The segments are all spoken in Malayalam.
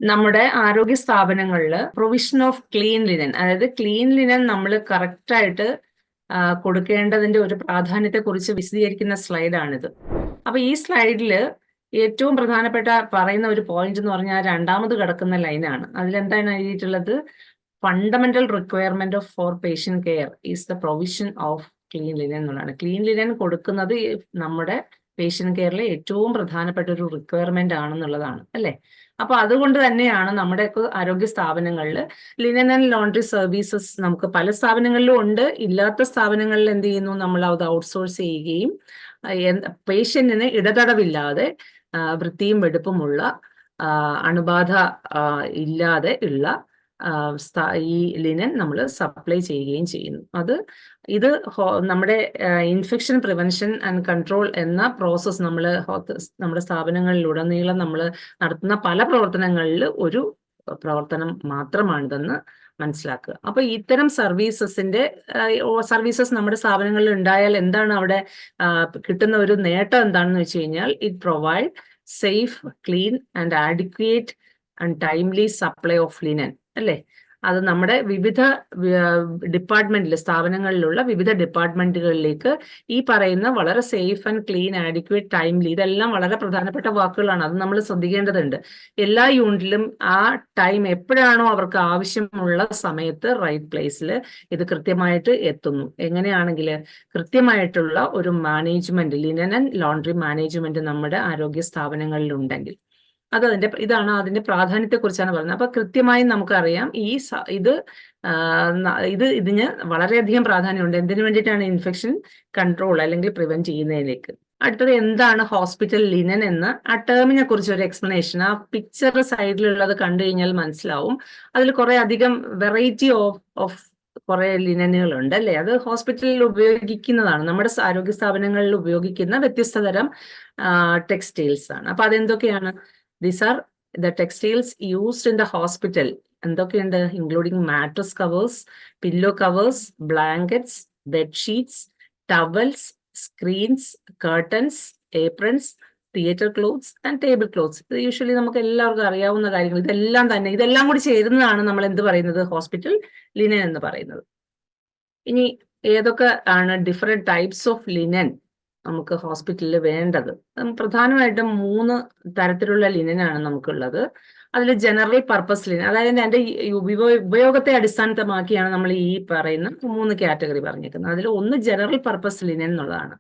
നമ്മുടെ ആരോഗ്യ സ്ഥാപനങ്ങളിൽ പ്രൊവിഷൻ ഓഫ് ക്ലീൻ ലിനൻ, അതായത് ക്ലീൻ ലിനൻ നമ്മൾ കറക്റ്റായിട്ട് കൊടുക്കേണ്ടതിന്റെ ഒരു പ്രാധാന്യത്തെക്കുറിച്ച് വിശദീകരിക്കുന്ന സ്ലൈഡാണിത്. അപ്പൊ ഈ സ്ലൈഡിൽ ഏറ്റവും പ്രധാനപ്പെട്ട പറയുന്ന ഒരു പോയിന്റ് എന്ന് പറഞ്ഞാൽ രണ്ടാമത് കിടക്കുന്ന ലൈനാണ്. അതിലെന്താണ് എഴുതിയിട്ടുള്ളത്? Fundamental requirement of for patient care is the provision of clean linen എന്നുള്ളതാണ്. ക്ലീൻ ലിനൻ കൊടുക്കുന്നത് നമ്മുടെ പേഷ്യന്റ് കെയറിലെ ഏറ്റവും പ്രധാനപ്പെട്ട ഒരു റിക്വയർമെന്റ് ആണെന്നുള്ളതാണ്, അല്ലെ? അപ്പൊ അതുകൊണ്ട് തന്നെയാണ് നമ്മുടെയൊക്കെ ആരോഗ്യ സ്ഥാപനങ്ങളിൽ ലിനൻ ആൻഡ് ലോണ്ടറി സർവീസസ് നമുക്ക് പല സ്ഥാപനങ്ങളിലും ഉണ്ട്. ഇല്ലാത്ത സ്ഥാപനങ്ങളിൽ എന്ത് ചെയ്യുന്നു? നമ്മൾ അത് ഔട്ട്സോഴ്സ് ചെയ്യുകയും പേഷ്യന്റിന് ഇടതടവില്ലാതെ വൃത്തിയും വെടുപ്പുമുള്ള അണുബാധ ഇല്ലാതെ ഉള്ള ഈ ലിനൻ നമ്മൾ സപ്ലൈ ചെയ്യുകയും ചെയ്യുന്നു. ഇത് നമ്മുടെ ഇൻഫെക്ഷൻ പ്രിവെൻഷൻ ആൻഡ് കൺട്രോൾ എന്ന പ്രോസസ്സ് നമ്മുടെ സ്ഥാപനങ്ങളിലുടനീളം നമ്മൾ നടത്തുന്ന പല പ്രവർത്തനങ്ങളിൽ ഒരു പ്രവർത്തനം മാത്രമാണിതെന്ന് മനസ്സിലാക്കുക. അപ്പൊ ഇത്തരം സർവീസസ് നമ്മുടെ സ്ഥാപനങ്ങളിൽ ഉണ്ടായാൽ എന്താണ് അവിടെ കിട്ടുന്ന ഒരു നേട്ടം എന്താണെന്ന് വെച്ച് കഴിഞ്ഞാൽ, it provide safe, clean and adequate and timely supply of linen, അല്ലേ? അത് നമ്മുടെ വിവിധ സ്ഥാപനങ്ങളിലുള്ള വിവിധ ഡിപ്പാർട്ട്മെന്റുകളിലേക്ക് ഈ പറയുന്ന വളരെ safe and clean, adequate, timely, ഇതെല്ലാം വളരെ പ്രധാനപ്പെട്ട വാക്കുകളാണ്. അത് നമ്മൾ ശ്രദ്ധിക്കേണ്ടതുണ്ട്. എല്ലാ യൂണിറ്റിലും ആ ടൈം എപ്പോഴാണോ അവർക്ക് ആവശ്യമുള്ള സമയത്ത് റൈറ്റ് പ്ലേസിൽ ഇത് കൃത്യമായിട്ട് എത്തുന്നു. എങ്ങനെയാണെങ്കിൽ കൃത്യമായിട്ടുള്ള ഒരു management, linen and laundry management നമ്മുടെ ആരോഗ്യ സ്ഥാപനങ്ങളിൽ ഉണ്ടെങ്കിൽ ഇതാണ് അതിന്റെ പ്രാധാന്യത്തെക്കുറിച്ചാണ് പറയുന്നത്. അപ്പൊ കൃത്യമായി നമുക്കറിയാം ഇതിന് വളരെയധികം പ്രാധാന്യമുണ്ട്. എന്തിനു വേണ്ടിയിട്ടാണ്? ഇൻഫെക്ഷൻ കൺട്രോൾ അല്ലെങ്കിൽ പ്രിവെന്റ് ചെയ്യുന്നതിലേക്ക്. അടുത്തത് എന്താണ് ഹോസ്പിറ്റൽ ലിനൻ എന്ന ആ ടേമിനെ കുറിച്ച് ഒരു എക്സ്പ്ലനേഷൻ ആ പിക്ചർ സൈഡിലുള്ളത് കണ്ടു കഴിഞ്ഞാൽ മനസ്സിലാവും. അതിൽ കുറെ അധികം വെറൈറ്റി ഓഫ് കുറെ ലിനനുകളുണ്ട്, അല്ലേ? അത് ഹോസ്പിറ്റലിൽ ഉപയോഗിക്കുന്നതാണ്. നമ്മുടെ ആരോഗ്യ സ്ഥാപനങ്ങളിൽ ഉപയോഗിക്കുന്ന വ്യത്യസ്ത തരം ടെക്സ്റ്റൈൽസ് ആണ്. അപ്പൊ അതെന്തൊക്കെയാണ്? These are the textiles used in the hospital. എന്തൊക്കെയുണ്ട്? Including mattress covers, pillow covers, blankets, bedsheets, towels, screens, curtains, aprons, theatre clothes and table clothes. ഇത് യൂഷ്വലി നമുക്ക് എല്ലാവർക്കും അറിയാവുന്ന കാര്യങ്ങൾ. ഇതെല്ലാം കൂടി ചേരുന്നതാണ് നമ്മൾ എന്ത് പറയുന്നത്? ഹോസ്പിറ്റൽ ലിനൻ എന്ന് പറയുന്നത്. ഇനി ഏതൊക്കെ ആണ് ഡിഫറെന്റ് ടൈപ്സ് ഓഫ് ലിനൻ നമുക്ക് ഹോസ്പിറ്റലിൽ വേണ്ടത്? പ്രധാനമായിട്ടും 3 തരത്തിലുള്ള ലിനനാണ് നമുക്കുള്ളത്. അതിൽ ജനറൽ പർപ്പസ് ലിനൻ, അതായത് അതിന്റെ ഉപയോഗത്തെ അടിസ്ഥാനമാക്കിയാണ് നമ്മൾ ഈ പറയുന്ന 3 കാറ്റഗറി പറഞ്ഞിരിക്കുന്നത്. അതിൽ ഒന്ന് ജനറൽ പർപ്പസ് ലിനൻ എന്നുള്ളതാണ്.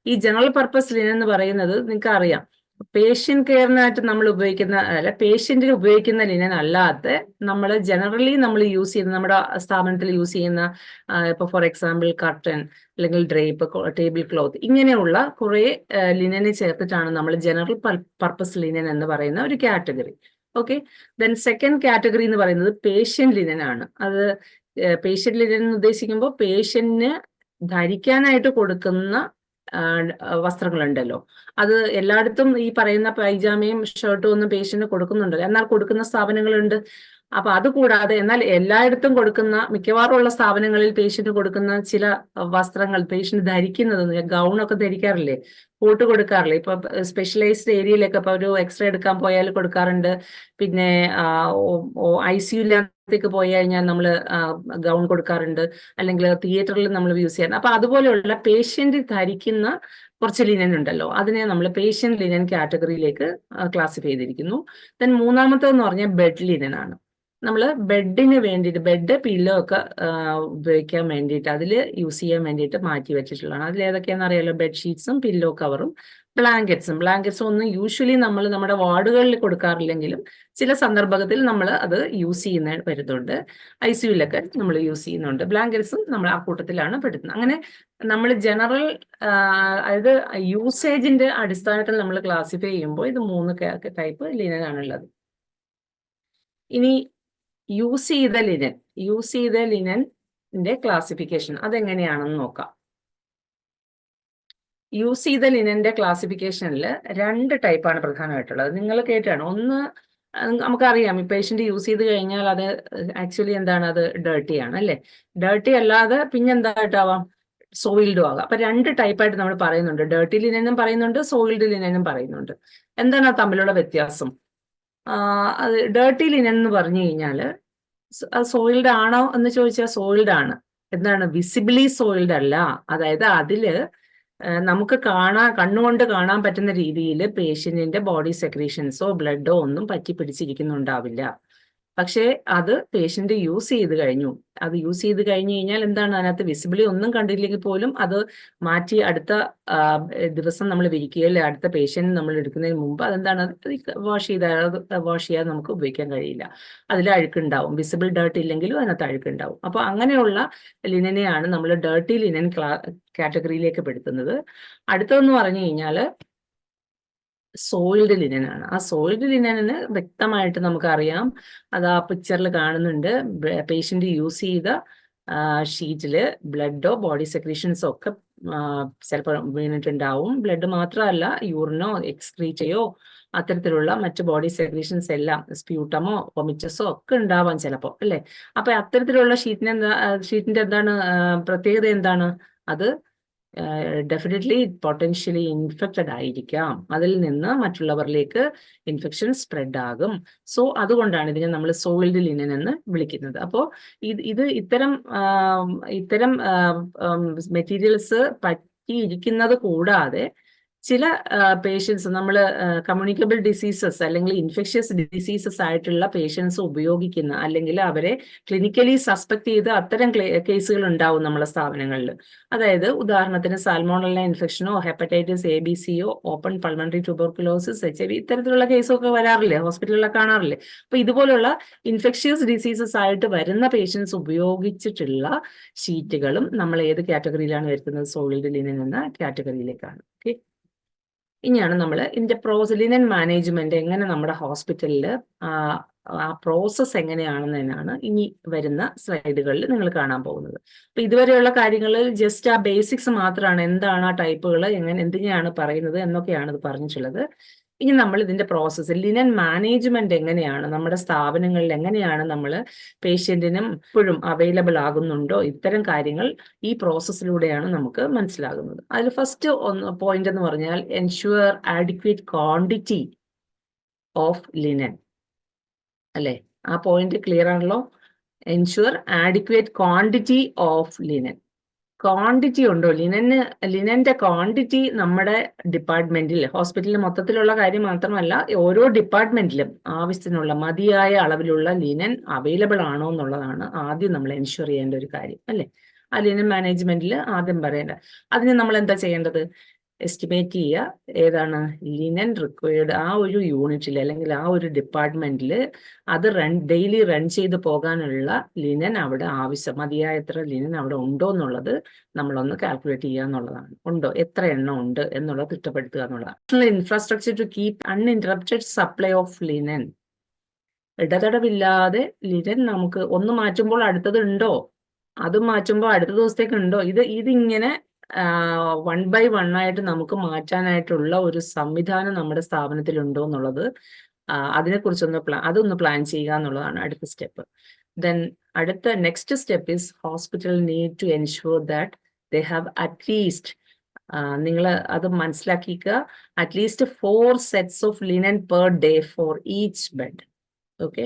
ഈ ജനറൽ പർപ്പസ് ലിനൻ എന്ന് പറയുന്നത് നിങ്ങൾക്ക് അറിയാം, പേഷ്യന്റ് കെയറിനായിട്ട് നമ്മൾ പേഷ്യന്റിന് ഉപയോഗിക്കുന്ന ലിനൻ അല്ലാത്ത നമ്മൾ ജനറലി നമ്മൾ യൂസ് ചെയ്യുന്ന, നമ്മുടെ സ്ഥാപനത്തിൽ യൂസ് ചെയ്യുന്ന ഇപ്പൊ ഫോർ എക്സാമ്പിൾ കർട്ടൻ അല്ലെങ്കിൽ ഡ്രേപ്പ്, ടേബിൾ ക്ലോത്ത്, ഇങ്ങനെയുള്ള കുറെ ലിനനെ ചേർത്തിട്ടാണ് നമ്മൾ ജനറൽ പർപ്പസ് ലിനൻ എന്ന് പറയുന്ന ഒരു category. Okay, then second category എന്ന് പറയുന്നത് പേഷ്യന്റ് ലിനൻ ആണ്. അത് പേഷ്യന്റ് ലിനൻ എന്ന് ഉദ്ദേശിക്കുമ്പോൾ പേഷ്യന്റിന് ധരിക്കാനായിട്ട് കൊടുക്കുന്ന വസ്ത്രങ്ങളുണ്ടല്ലോ, അത് എല്ലായിടത്തും ഈ പറയുന്ന പൈജാമയും ഷർട്ടും ഒന്നും പേഷ്യന്റിന് കൊടുക്കുന്നുണ്ടല്ലോ, എന്നാൽ കൊടുക്കുന്ന സ്ഥാപനങ്ങളുണ്ട്. അപ്പൊ അതുകൂടാതെ എന്നാൽ എല്ലായിടത്തും കൊടുക്കുന്ന, മിക്കവാറും ഉള്ള സ്ഥാപനങ്ങളിൽ പേഷ്യന്റ് കൊടുക്കുന്ന ചില വസ്ത്രങ്ങൾ പേഷ്യന്റ് ധരിക്കുന്നത്, ഗൗണൊക്കെ ധരിക്കാറില്ലേ, കോട്ട് കൊടുക്കാറില്ലേ? ഇപ്പൊ സ്പെഷ്യലൈസ്ഡ് ഏരിയയിലൊക്കെ ഇപ്പൊ ഒരു എക്സ്റേ എടുക്കാൻ പോയാൽ കൊടുക്കാറുണ്ട്. പിന്നെ ICU പോയി കഴിഞ്ഞാൽ നമ്മൾ ഗൗൺ കൊടുക്കാറുണ്ട്, അല്ലെങ്കിൽ തിയേറ്ററിൽ നമ്മൾ യൂസ് ചെയ്യാറുണ്ട്. അപ്പൊ അതുപോലെയുള്ള പേഷ്യന്റ് ധരിക്കുന്ന കുറച്ച് ലിനൻ ഉണ്ടല്ലോ, അതിനെ നമ്മൾ പേഷ്യന്റ് ലിനൻ കാറ്റഗറിയിലേക്ക് ക്ലാസിഫൈ ചെയ്തിരിക്കുന്നു. ദെൻ മൂന്നാമത്തെന്ന് പറഞ്ഞാൽ ബെഡ് ലിനൻ ആണ്. നമ്മൾ ബെഡിന് വേണ്ടിയിട്ട്, ബെഡ് പില്ലോ ഒക്കെ ഉപയോഗിക്കാൻ വേണ്ടിയിട്ട്, അതിൽ യൂസ് ചെയ്യാൻ വേണ്ടിയിട്ട് മാറ്റി വെച്ചിട്ടുള്ളതാണ്. അതിൽ ഏതൊക്കെയാണെന്ന് അറിയാലോ? ബെഡ്ഷീറ്റ്സും പില്ലോ കവറും ബ്ലാങ്കറ്റ്സും ഒന്നും യൂഷ്വലി നമ്മൾ നമ്മുടെ വാർഡുകളിൽ കൊടുക്കാറില്ലെങ്കിലും ചില സന്ദർഭത്തിൽ നമ്മൾ അത് യൂസ് ചെയ്യുന്ന വരുന്നുണ്ട്. ICUലൊക്കെ നമ്മൾ യൂസ് ചെയ്യുന്നുണ്ട്. ബ്ലാങ്കറ്റ്സും നമ്മൾ ആ കൂട്ടത്തിലാണ് പെടുന്നത്. അങ്ങനെ നമ്മൾ ജനറൽ, അതായത് യൂസേജിന്റെ അടിസ്ഥാനത്തിൽ നമ്മൾ ക്ലാസിഫൈ ചെയ്യുമ്പോൾ ഇത് 3 ടൈപ്പ് ലിനനാണുള്ളത്. ഇനി യൂസ് ചെയ്ത ലിനന്റെ ക്ലാസിഫിക്കേഷൻ അതെങ്ങനെയാണെന്ന് നോക്കാം. യൂസ് ചെയ്ത ലിനന്റെ ക്ലാസിഫിക്കേഷനിൽ 2 ടൈപ്പാണ് പ്രധാനമായിട്ടുള്ളത്. നിങ്ങൾ കേട്ടാണ്. ഒന്ന്, നമുക്കറിയാം ഈ പേഷ്യന്റ് യൂസ് ചെയ്ത് കഴിഞ്ഞാൽ അത് ആക്ച്വലി എന്താണ്? അത് ഡേർട്ടി ആണ്, അല്ലേ? ഡേർട്ടി അല്ലാതെ പിന്നെ എന്തായിട്ടാവാം? സോയിൽഡും ആകാം. അപ്പൊ 2 ടൈപ്പായിട്ട് നമ്മൾ പറയുന്നുണ്ട്. ഡേർട്ടി ലിനനും പറയുന്നുണ്ട്, സോയിൽഡ് ലിനനും പറയുന്നുണ്ട്. എന്താണ് തമ്മിലുള്ള വ്യത്യാസം? അത് ഡേർട്ടി ലിനൻ എന്ന് പറഞ്ഞു കഴിഞ്ഞാൽ സോയിൽഡ് ആണോ എന്ന് ചോദിച്ചാൽ സോയിൽഡ് ആണ്. എന്താണ്? വിസിബിളി സോയിൽഡ് അല്ല. അതായത് അതില് നമുക്ക് കണ്ണുകൊണ്ട് കാണാൻ പറ്റുന്ന രീതിയിൽ പേഷ്യന്റിന്റെ ബോഡി സെക്രീഷൻസോ ബ്ലഡോ ഒന്നും പറ്റി പിടിച്ചിരിക്കുന്നുണ്ടാവില്ല. പക്ഷേ അത് പേഷ്യന്റ് യൂസ് ചെയ്ത് കഴിഞ്ഞു. അത് യൂസ് ചെയ്ത് കഴിഞ്ഞു കഴിഞ്ഞാൽ എന്താണ്? അതിനകത്ത് വിസിബിളി ഒന്നും കണ്ടില്ലെങ്കിൽ പോലും അത് മാറ്റി അടുത്ത ദിവസം നമ്മൾ വിരിക്കുകയോ അല്ലെ അടുത്ത പേഷ്യന്റ് നമ്മൾ എടുക്കുന്നതിന് മുമ്പ് അതെന്താണ് വാഷ് ചെയ്യാതെ നമുക്ക് ഉപയോഗിക്കാൻ കഴിയില്ല. അതിൽ അഴുക്കുണ്ടാവും. വിസിബിൾ ഡേർട്ട് ഇല്ലെങ്കിലും അതിനകത്ത് അഴുക്കുണ്ടാവും. അപ്പോൾ അങ്ങനെയുള്ള ലിനനെയാണ് നമ്മൾ ഡേർട്ടി ലിനൻ കാറ്റഗറിയിലേക്ക് പെടുത്തുന്നത്. അടുത്തതെന്ന് പറഞ്ഞു കഴിഞ്ഞാൽ സോയിൽഡ് ലിനൻ ആണ്. ആ സോയിൽഡ് ലിനന് വ്യക്തമായിട്ട് നമുക്കറിയാം, അത് ആ പിക്ചറിൽ കാണുന്നുണ്ട്. പേഷ്യന്റ് യൂസ് ചെയ്ത ഷീറ്റില് ബ്ലഡോ ബോഡി സെക്രീഷൻസോ ഒക്കെ ചിലപ്പോൾ വീണിട്ടുണ്ടാവും. ബ്ലഡ് മാത്രമല്ല, യൂറിനോ എക്സ്ക്രീറ്റയോ അത്തരത്തിലുള്ള മറ്റ് ബോഡി സെക്രീഷൻസ് എല്ലാം, സ്പ്യൂട്ടമോ വൊമിറ്റസോ ഒക്കെ ഉണ്ടാവാം ചിലപ്പോൾ, അല്ലേ? അപ്പൊ അത്തരത്തിലുള്ള ഷീറ്റിന്റെ എന്താണ് പ്രത്യേകത? എന്താണ് അത്? ഡെഫിനറ്റ്ലി പൊട്ടൻഷ്യലി ഇൻഫെക്റ്റഡ് ആയിരിക്കാം. അതിൽ നിന്ന് മറ്റുള്ളവരിലേക്ക് ഇൻഫെക്ഷൻ സ്പ്രെഡ് ആകും. സോ അതുകൊണ്ടാണ് ഇതിനെ നമ്മൾ സോയിൽഡ് ലിനൻ എന്ന് വിളിക്കുന്നത്. അപ്പോൾ ഇത്തരം മെറ്റീരിയൽസ് പറ്റിയിരിക്കുന്നത് കൂടാതെ ചില പേഷ്യൻസ് നമ്മൾ കമ്മ്യൂണിക്കബിൾ ഡിസീസസ് അല്ലെങ്കിൽ ഇൻഫെക്ഷ്യസ് ഡിസീസസ് ആയിട്ടുള്ള പേഷ്യൻസ് ഉപയോഗിക്കുന്ന അല്ലെങ്കിൽ അവരെ ക്ലിനിക്കലി സസ്പെക്ട് ചെയ്ത് അത്തരം കേസുകൾ ഉണ്ടാവും നമ്മുടെ സ്ഥാപനങ്ങളിൽ. അതായത് ഉദാഹരണത്തിന് സാൽമോണല്ല ഇൻഫെക്ഷനോ ഹെപ്പറ്റൈറ്റിസ് ABC-യോ ഓപ്പൺ പൾമണറി ട്യൂബർക്കുലോസിസ് HIV ഇത്തരത്തിലുള്ള കേസൊക്കെ വരാറില്ലേ, ഹോസ്പിറ്റലിലൊക്കെ കാണാറില്ലേ? അപ്പൊ ഇതുപോലുള്ള ഇൻഫെക്ഷ്യസ് ഡിസീസസ് ആയിട്ട് വരുന്ന പേഷ്യൻസ് ഉപയോഗിച്ചിട്ടുള്ള ഷീറ്റുകളും നമ്മൾ ഏത് കാറ്റഗറിയിലാണ് വരുത്തുന്നത്? സോയിൽഡ് ലിനൻ എന്ന കാറ്റഗറിയിലേക്കാണ്. ഓക്കെ, ഇനിയാണ് നമ്മൾ ഇതിന്റെ ലിനൻ മാനേജ്മെന്റ് എങ്ങനെ നമ്മുടെ ഹോസ്പിറ്റലിൽ ആ പ്രോസസ്സ് എങ്ങനെയാണെന്നാണ് ഇനി വരുന്ന സ്ലൈഡുകളിൽ നിങ്ങൾ കാണാൻ പോകുന്നത്. അപ്പൊ ഇതുവരെയുള്ള കാര്യങ്ങളിൽ ജസ്റ്റ് ആ ബേസിക്സ് മാത്രമാണ്. എന്താണ് ആ ടൈപ്പുകൾ, എന്തിനെയാണ് പറയുന്നത് എന്നൊക്കെയാണ് ഇത് പറഞ്ഞിട്ടുള്ളത്. ഇനി നമ്മൾ ഇതിന്റെ പ്രോസസ്സ് ലിനൻ മാനേജ്മെന്റ് എങ്ങനെയാണ് നമ്മുടെ സ്ഥാപനങ്ങളിൽ, എങ്ങനെയാണ് നമ്മൾ പേഷ്യന്റിനും ഇപ്പോഴും അവൈലബിൾ ആകുന്നുണ്ടോ, ഇത്തരം കാര്യങ്ങൾ ഈ പ്രോസസ്സിലൂടെയാണ് നമുക്ക് മനസ്സിലാകുന്നത്. അതിൽ ഫസ്റ്റ് പോയിന്റ് എന്ന് പറഞ്ഞാൽ ensure adequate quantity of linen, അല്ലെ? ആ പോയിന്റ് ക്ലിയർ ആണല്ലോ. Ensure adequate quantity of linen. Quantity ഉണ്ടോ ലിനന്റെ ക്വാണ്ടിറ്റി നമ്മുടെ ഡിപ്പാർട്ട്മെന്റിൽ, ഹോസ്പിറ്റലിൽ മൊത്തത്തിലുള്ള കാര്യം മാത്രമല്ല, ഓരോ ഡിപ്പാർട്ട്മെന്റിലും ആവശ്യത്തിനുള്ള മതിയായ അളവിലുള്ള ലിനൻ അവൈലബിൾ ആണോ എന്നുള്ളതാണ് ആദ്യം നമ്മൾ എൻഷുർ ചെയ്യേണ്ട ഒരു കാര്യം, അല്ലെ? ആ ലിനൻ മാനേജ്മെന്റിൽ ആദ്യം പറയേണ്ട. അതിന് നമ്മൾ എന്താ ചെയ്യേണ്ടത്? എസ്റ്റിമേറ്റ് ചെയ്യുക ഏതാണ് ലിനൻ റിക്വയർഡ് ആ ഒരു യൂണിറ്റിൽ അല്ലെങ്കിൽ ആ ഒരു ഡിപ്പാർട്ട്മെന്റിൽ അത് ഡെയിലി റൺ ചെയ്ത് പോകാനുള്ള ലിനൻ അവിടെ ആവശ്യം, മതിയായത്ര ലിനൻ അവിടെ ഉണ്ടോ എന്നുള്ളത് നമ്മളൊന്ന് കാൽക്കുലേറ്റ് ചെയ്യുക എന്നുള്ളതാണ്. ഉണ്ടോ, എത്ര എണ്ണം ഉണ്ട് എന്നുള്ളത് തിട്ടപ്പെടുത്തുക എന്നുള്ളതാണ്. Infrastructure to keep uninterrupted supply of linen. ഇടതടവില്ലാതെ ലിനൻ നമുക്ക് ഒന്ന് മാറ്റുമ്പോൾ അടുത്തത് ഉണ്ടോ, അത് മാറ്റുമ്പോൾ അടുത്ത ദിവസത്തേക്ക് ഉണ്ടോ, ഇതിങ്ങനെ 1 by 1 ആയിട്ട് നമുക്ക് മാറ്റാനായിട്ടുള്ള ഒരു സംവിധാനം നമ്മുടെ സ്ഥാപനത്തിൽ ഉണ്ടോ എന്നുള്ളത് അതൊന്ന് പ്ലാൻ ചെയ്യുക എന്നുള്ളതാണ് അടുത്ത സ്റ്റെപ്പ്. ദെൻ അടുത്ത next step is hospital need to ensure that they have at least, നിങ്ങൾ അത് മനസ്സിലാക്കിക്കുക, at least 4 sets of linen per day for each bed. Okay,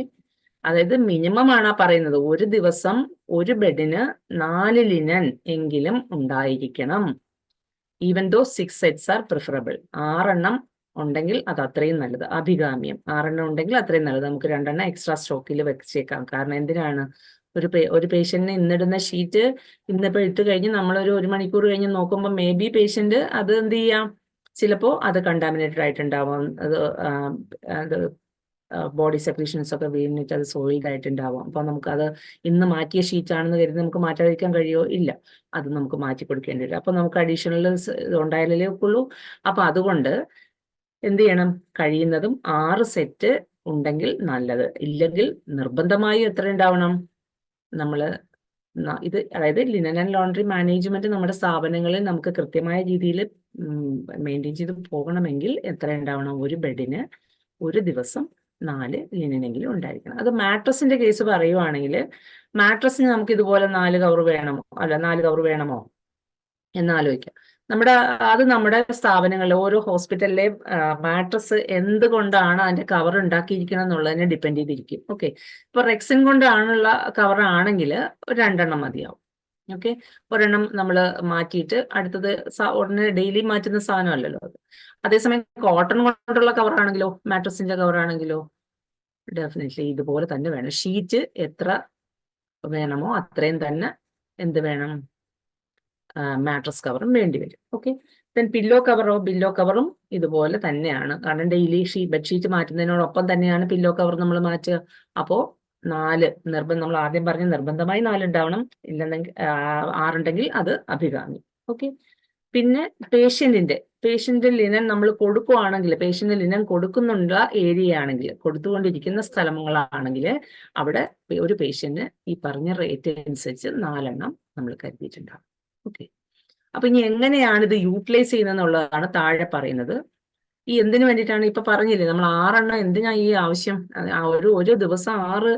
അതായത് മിനിമം ആണ് പറയുന്നത്. ഒരു ദിവസം ഒരു ബെഡിന് 4 ലിനൻ എങ്കിലും ഉണ്ടായിരിക്കണം. Even though 6 sets are preferable. 6 എണ്ണം ഉണ്ടെങ്കിൽ അത് അത്രയും നല്ലത്, അഭികാമ്യം. 6 എണ്ണം ഉണ്ടെങ്കിൽ അത്രയും നല്ലത്. നമുക്ക് 2 എണ്ണം എക്സ്ട്രാ സ്റ്റോക്കിൽ വെച്ചേക്കാം. കാരണം എന്തിനാണ്, ഒരു പേഷ്യന്റിന് ഇന്നിടുന്ന ഷീറ്റ് ഇന്നിപ്പോൾ ഇട്ട് കഴിഞ്ഞ് നമ്മളൊരു 1 മണിക്കൂർ കഴിഞ്ഞ് നോക്കുമ്പോൾ മേ ബി പേഷ്യന്റ് അത് എന്ത് ചെയ്യാം, ചിലപ്പോൾ അത് കണ്ടാമിനേറ്റഡ് ആയിട്ടുണ്ടാവാം, അത് ബോഡി സെക്രീഷൻസ് ഒക്കെ വീണിട്ട് അത് സോയിൽഡ് ആയിട്ടുണ്ടാവാം. അപ്പൊ നമുക്കത് ഇന്ന് മാറ്റിയ ഷീറ്റ് ആണെന്ന് കരുതി നമുക്ക് മാറ്റാതിരിക്കാൻ കഴിയുമോ? ഇല്ല, അത് നമുക്ക് മാറ്റി കൊടുക്കേണ്ടി വരും. അപ്പൊ നമുക്ക് അഡീഷണൽ ഉണ്ടായാലേ ഉള്ളൂ. അപ്പൊ അതുകൊണ്ട് എന്ത് ചെയ്യണം, കഴിയുന്നതും 6 സെറ്റ് ഉണ്ടെങ്കിൽ നല്ലത്. ഇല്ലെങ്കിൽ നിർബന്ധമായും എത്ര ഉണ്ടാവണം, അതായത് ലിനൻ ആൻഡ് ലോണ്ടറി മാനേജ്മെന്റ് നമ്മുടെ സ്ഥാപനങ്ങളിൽ നമുക്ക് കൃത്യമായ രീതിയിൽ മെയിൻറ്റെയിൻ ചെയ്ത് പോകണമെങ്കിൽ എത്ര ഉണ്ടാവണം, ഒരു ബെഡിന് ഒരു ദിവസം 4 ലിനനെങ്കിലും ഉണ്ടായിരിക്കണം. അത് മാട്രസിന്റെ കേസ് പറയുവാണെങ്കിൽ, മാട്രസിന് നമുക്ക് ഇതുപോലെ 4 കവർ വേണമോ, 4 കവർ വേണമോ എന്നാലോചിക്കാം. നമ്മുടെ സ്ഥാപനങ്ങളിലെ ഓരോ ഹോസ്പിറ്റലിലെ മാട്രസ് എന്തുകൊണ്ടാണ് അതിന്റെ കവർ ഉണ്ടാക്കിയിരിക്കണം എന്നുള്ളതിനെ ഡിപ്പെൻഡ് ചെയ്തിരിക്കും. ഓക്കെ, ഇപ്പൊ റെക്സിൻ കൊണ്ടാണുള്ള കവർ ആണെങ്കിൽ 2 മതിയാവും. ഓക്കെ, ഒരെണ്ണം നമ്മൾ മാറ്റിയിട്ട് അടുത്തത് ഉടനെ ഡെയിലി മാറ്റുന്ന സാധനമല്ലല്ലോ അത്. അതേസമയം കോട്ടൺ കൊണ്ടുള്ള കവർ ആണെങ്കിലോ, മാട്രസിന്റെ കവർ ആണെങ്കിലോ, ഡെഫിനറ്റ്ലി ഇതുപോലെ തന്നെ വേണം. ഷീറ്റ് എത്ര വേണമോ അത്രയും തന്നെ എന്ത് വേണം, മാട്രസ് കവറും വേണ്ടി വരും. ഓക്കെ, ദെൻ ബില്ലോ കവറും ഇതുപോലെ തന്നെയാണ്. കാരണം ഡെയിലി ബെഡ്ഷീറ്റ് മാറ്റുന്നതിനോടൊപ്പം തന്നെയാണ് പില്ലോ കവർ നമ്മൾ മാറ്റുക. അപ്പോൾ 4 നമ്മൾ ആദ്യം പറഞ്ഞ നിർബന്ധമായി 4 ഉണ്ടാവണം, ഇല്ലെന്നെങ്കിൽ 6 ഉണ്ടെങ്കിൽ അത് അഭികാമ്യം. ഓക്കെ, പിന്നെ പേഷ്യന്റ് ലിനൻ നമ്മൾ കൊടുക്കുവാണെങ്കിൽ, പേഷ്യന്റ് ലിനൻ കൊടുക്കുന്നുള്ള ഏരിയ ആണെങ്കിൽ, കൊടുത്തുകൊണ്ടിരിക്കുന്ന സ്ഥലങ്ങളാണെങ്കിൽ അവിടെ ഒരു പേഷ്യന്റിന് ഈ പറഞ്ഞ റേറ്റ് അനുസരിച്ച് 4 നമ്മൾ കരുതിയിട്ടുണ്ടാവും. ഓക്കെ, അപ്പൊ ഇനി എങ്ങനെയാണ് ഇത് യൂട്ടിലൈസ് ചെയ്യുന്നതെന്നുള്ളതാണ് താഴെ പറയുന്നത്. ഈ എന്തിനു വേണ്ടിയിട്ടാണ് ഇപ്പൊ പറഞ്ഞില്ലേ, നമ്മൾ 6 എന്തിനാ ഈ ആവശ്യം? ഒരു ദിവസം 6,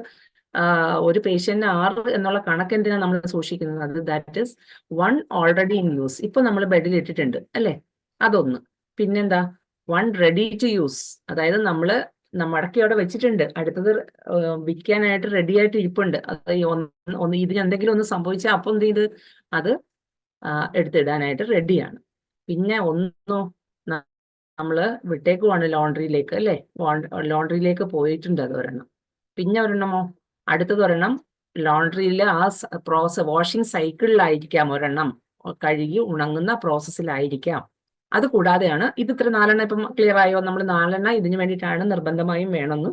ഒരു പേഷ്യന്റിന് 6 എന്നുള്ള കണക്ക് എന്തിനാണ് നമ്മൾ സൂക്ഷിക്കുന്നത്? അത് that is 1 already in use. ഇപ്പൊ നമ്മൾ ബെഡിൽ ഇട്ടിട്ടുണ്ട് അല്ലെ, അതൊന്ന്. പിന്നെന്താ, 1 റെഡി ടു യൂസ്, അതായത് മടക്കി അവിടെ വെച്ചിട്ടുണ്ട്, അടുത്തത് വിൽക്കാനായിട്ട് റെഡി ആയിട്ട് ഇരിപ്പുണ്ട്. അത് ഇതിന് എന്തെങ്കിലും ഒന്ന് സംഭവിച്ചാൽ അപ്പം എന്ത് ചെയ്ത് അത് എടുത്തിടാനായിട്ട് റെഡിയാണ്. പിന്നെ നമ്മള് വിട്ടേക്കുവാണ് ലോണ്ടറിയിലേക്ക് അല്ലെ, ലോണ്ടറിയിലേക്ക് പോയിട്ടുണ്ട് അത് ഒരെണ്ണം. പിന്നെ ഒരെണ്ണമോ, അടുത്തത് ഒരെണ്ണം ലോണ്ടറിയിലെ ആ വാഷിംഗ് സൈക്കിളിലായിരിക്കാം, ഒരെണ്ണം കഴുകി ഉണങ്ങുന്ന പ്രോസസ്സിലായിരിക്കാം. അത് കൂടാതെയാണ് ഇത് ഇത്ര 4 ഇപ്പം ക്ലിയർ ആയോ? നമ്മൾ 4 ഇതിനു വേണ്ടിയിട്ടാണ് നിർബന്ധമായും വേണമെന്ന്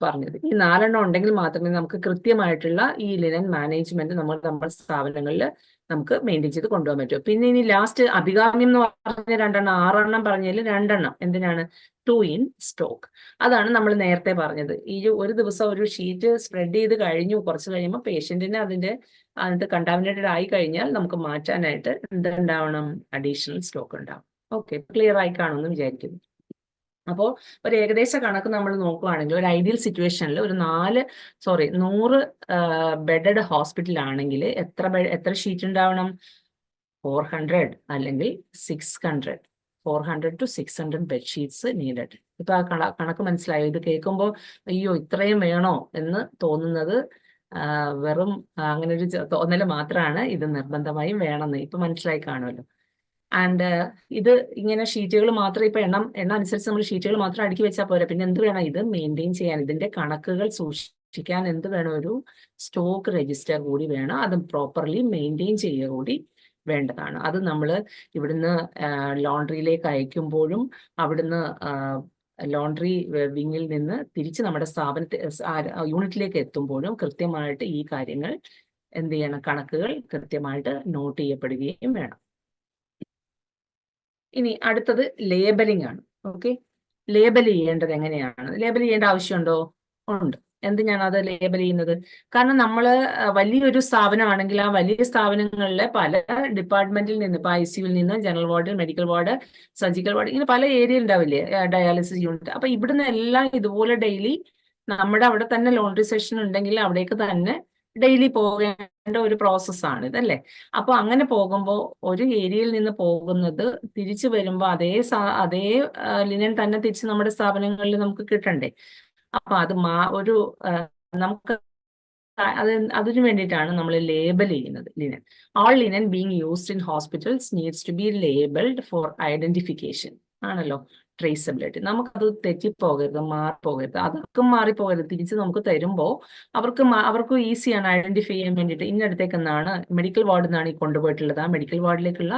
പറഞ്ഞത്. ഈ 4 ഉണ്ടെങ്കിൽ മാത്രമേ നമുക്ക് കൃത്യമായിട്ടുള്ള ഈ ലിനൻ മാനേജ്മെന്റ് നമ്മുടെ സ്ഥാപനങ്ങളിൽ നമുക്ക് മെയിൻറ്റെയിൻ ചെയ്ത് കൊണ്ടുപോകാൻ പറ്റും. പിന്നെ ഇനി ലാസ്റ്റ് അഭികാമ്യം എന്ന് പറഞ്ഞ 2 6 പറഞ്ഞതിൽ 2 എന്തിനാണ്? 2 ഇൻ സ്റ്റോക്ക്. അതാണ് നമ്മൾ നേരത്തെ പറഞ്ഞത്. ഈ ഒരു ദിവസം ഒരു ഷീറ്റ് സ്പ്രെഡ് ചെയ്ത് കഴിഞ്ഞു, കുറച്ച് കഴിയുമ്പോൾ പേഷ്യന്റിന് അതിന്റെ കണ്ടാമിനേറ്റഡ് ആയി കഴിഞ്ഞാൽ നമുക്ക് മാറ്റാനായിട്ട് എന്തുണ്ടാവണം? അഡീഷണൽ സ്റ്റോക്ക് ഉണ്ടാവും. ഓക്കെ, ക്ലിയർ ആയി കാണുമെന്ന് വിചാരിക്കുന്നു. അപ്പോൾ ഒരു ഏകദേശ കണക്ക് നമ്മൾ നോക്കുകയാണെങ്കിൽ, ഒരു ഐഡിയൽ സിറ്റുവേഷനിൽ ഒരു 100 ബെഡഡ് ഹോസ്പിറ്റൽ ആണെങ്കിൽ എത്ര ഷീറ്റ് ഉണ്ടാവണം? 400 അല്ലെങ്കിൽ 600. 400 to 600 ബെഡ്ഷീറ്റ്സ് നീഡഡ്. ഇപ്പൊ ആ കണക്ക് മനസ്സിലായോ? ഇത് കേൾക്കുമ്പോൾ അയ്യോ ഇത്രയും വേണോ എന്ന് തോന്നുന്നത് വെറും അങ്ങനെ ഒരു തോന്നല് മാത്രമാണ്. ഇത് നിർബന്ധമായും വേണമെന്ന് ഇപ്പൊ മനസ്സിലായി കാണുമല്ലോ. ആൻഡ് ഇത് ഇങ്ങനെ ഷീറ്റുകൾ മാത്രം, ഇപ്പൊ എണ്ണം അനുസരിച്ച് നമ്മൾ ഷീറ്റുകൾ മാത്രം അടുക്കി വെച്ചാൽ പോരാ. പിന്നെ എന്ത് വേണം? ഇത് മെയിൻറ്റെയിൻ ചെയ്യാൻ, ഇതിന്റെ കണക്കുകൾ സൂക്ഷിക്കാൻ എന്ത് വേണം? ഒരു സ്റ്റോക്ക് രജിസ്റ്റർ കൂടി വേണം. അത് പ്രോപ്പർലി മെയിൻറ്റെയിൻ ചെയ്യുക കൂടി വേണ്ടതാണ്. അത് നമ്മൾ ഇവിടുന്ന് ലോണ്ടറിയിലേക്ക് അയക്കുമ്പോഴും അവിടുന്ന് ലോണ്ടറി വിങ്ങിൽ നിന്ന് തിരിച്ച് നമ്മുടെ യൂണിറ്റിലേക്ക് എത്തുമ്പോഴും കൃത്യമായിട്ട് ഈ കാര്യങ്ങൾ എന്ത് ചെയ്യണം? കണക്കുകൾ കൃത്യമായിട്ട് നോട്ട് ചെയ്യപ്പെടുകയും വേണം. ഇനി അടുത്തത് ലേബലിംഗ് ആണ്. ഓക്കെ, ലേബൽ ചെയ്യേണ്ടത് എങ്ങനെയാണ്? ലേബൽ ചെയ്യേണ്ട ആവശ്യമുണ്ടോ? ഉണ്ട്. എന്തിനാണ് അത് ലേബൽ ചെയ്യുന്നത്? കാരണം നമ്മൾ വലിയൊരു സ്ഥാപനമാണെങ്കിൽ ആ വലിയ സ്ഥാപനങ്ങളിലെ പല ഡിപ്പാർട്ട്മെന്റിൽ നിന്ന്, ഇപ്പൊ ICUവിൽ നിന്ന് general ward, medical ward, surgical ward, ഇങ്ങനെ പല ഏരിയ ഉണ്ടാവില്ലേ, ഡയാലിസിസ് യൂണിറ്റ്. അപ്പൊ ഇവിടുന്ന് എല്ലാം ഇതുപോലെ ഡെയിലി നമ്മുടെ അവിടെ തന്നെ ലോണ്ടറി സെഷൻ ഉണ്ടെങ്കിൽ അവിടേക്ക് തന്നെ ഡെയിലി പോകേണ്ട ഒരു പ്രോസസ്സാണ് ഇതല്ലേ. അപ്പൊ അങ്ങനെ പോകുമ്പോൾ ഒരു ഏരിയയിൽ നിന്ന് പോകുന്നത് തിരിച്ചു വരുമ്പോൾ അതേ ലിനൻ തന്നെ തിരിച്ച് നമ്മുടെ സ്ഥാപനങ്ങളിൽ നമുക്ക് കിട്ടണ്ടേ. അപ്പൊ അത് നമുക്ക് അതിനു വേണ്ടിയിട്ടാണ് നമ്മൾ ലേബൽ ചെയ്യുന്നത്. Linen, all linen being used in hospitals needs to be labelled for identification ആണല്ലോ, ട്രേസബിലിറ്റി. നമുക്കത് തെറ്റിപ്പോകരുത്, മാറിപ്പോകരുത്, അതൊക്കെ മാറിപ്പോകരുത്. തിരിച്ച് നമുക്ക് തരുമ്പോൾ അവർക്ക് ഈസിയാണ് ഐഡന്റിഫൈ ചെയ്യാൻ വേണ്ടിയിട്ട്. ഇന്നടത്തേക്ക് എന്നാണ് മെഡിക്കൽ വാർഡിൽ നിന്നാണ് ഈ കൊണ്ടുപോയിട്ടുള്ളത്, ആ മെഡിക്കൽ വാർഡിലേക്കുള്ള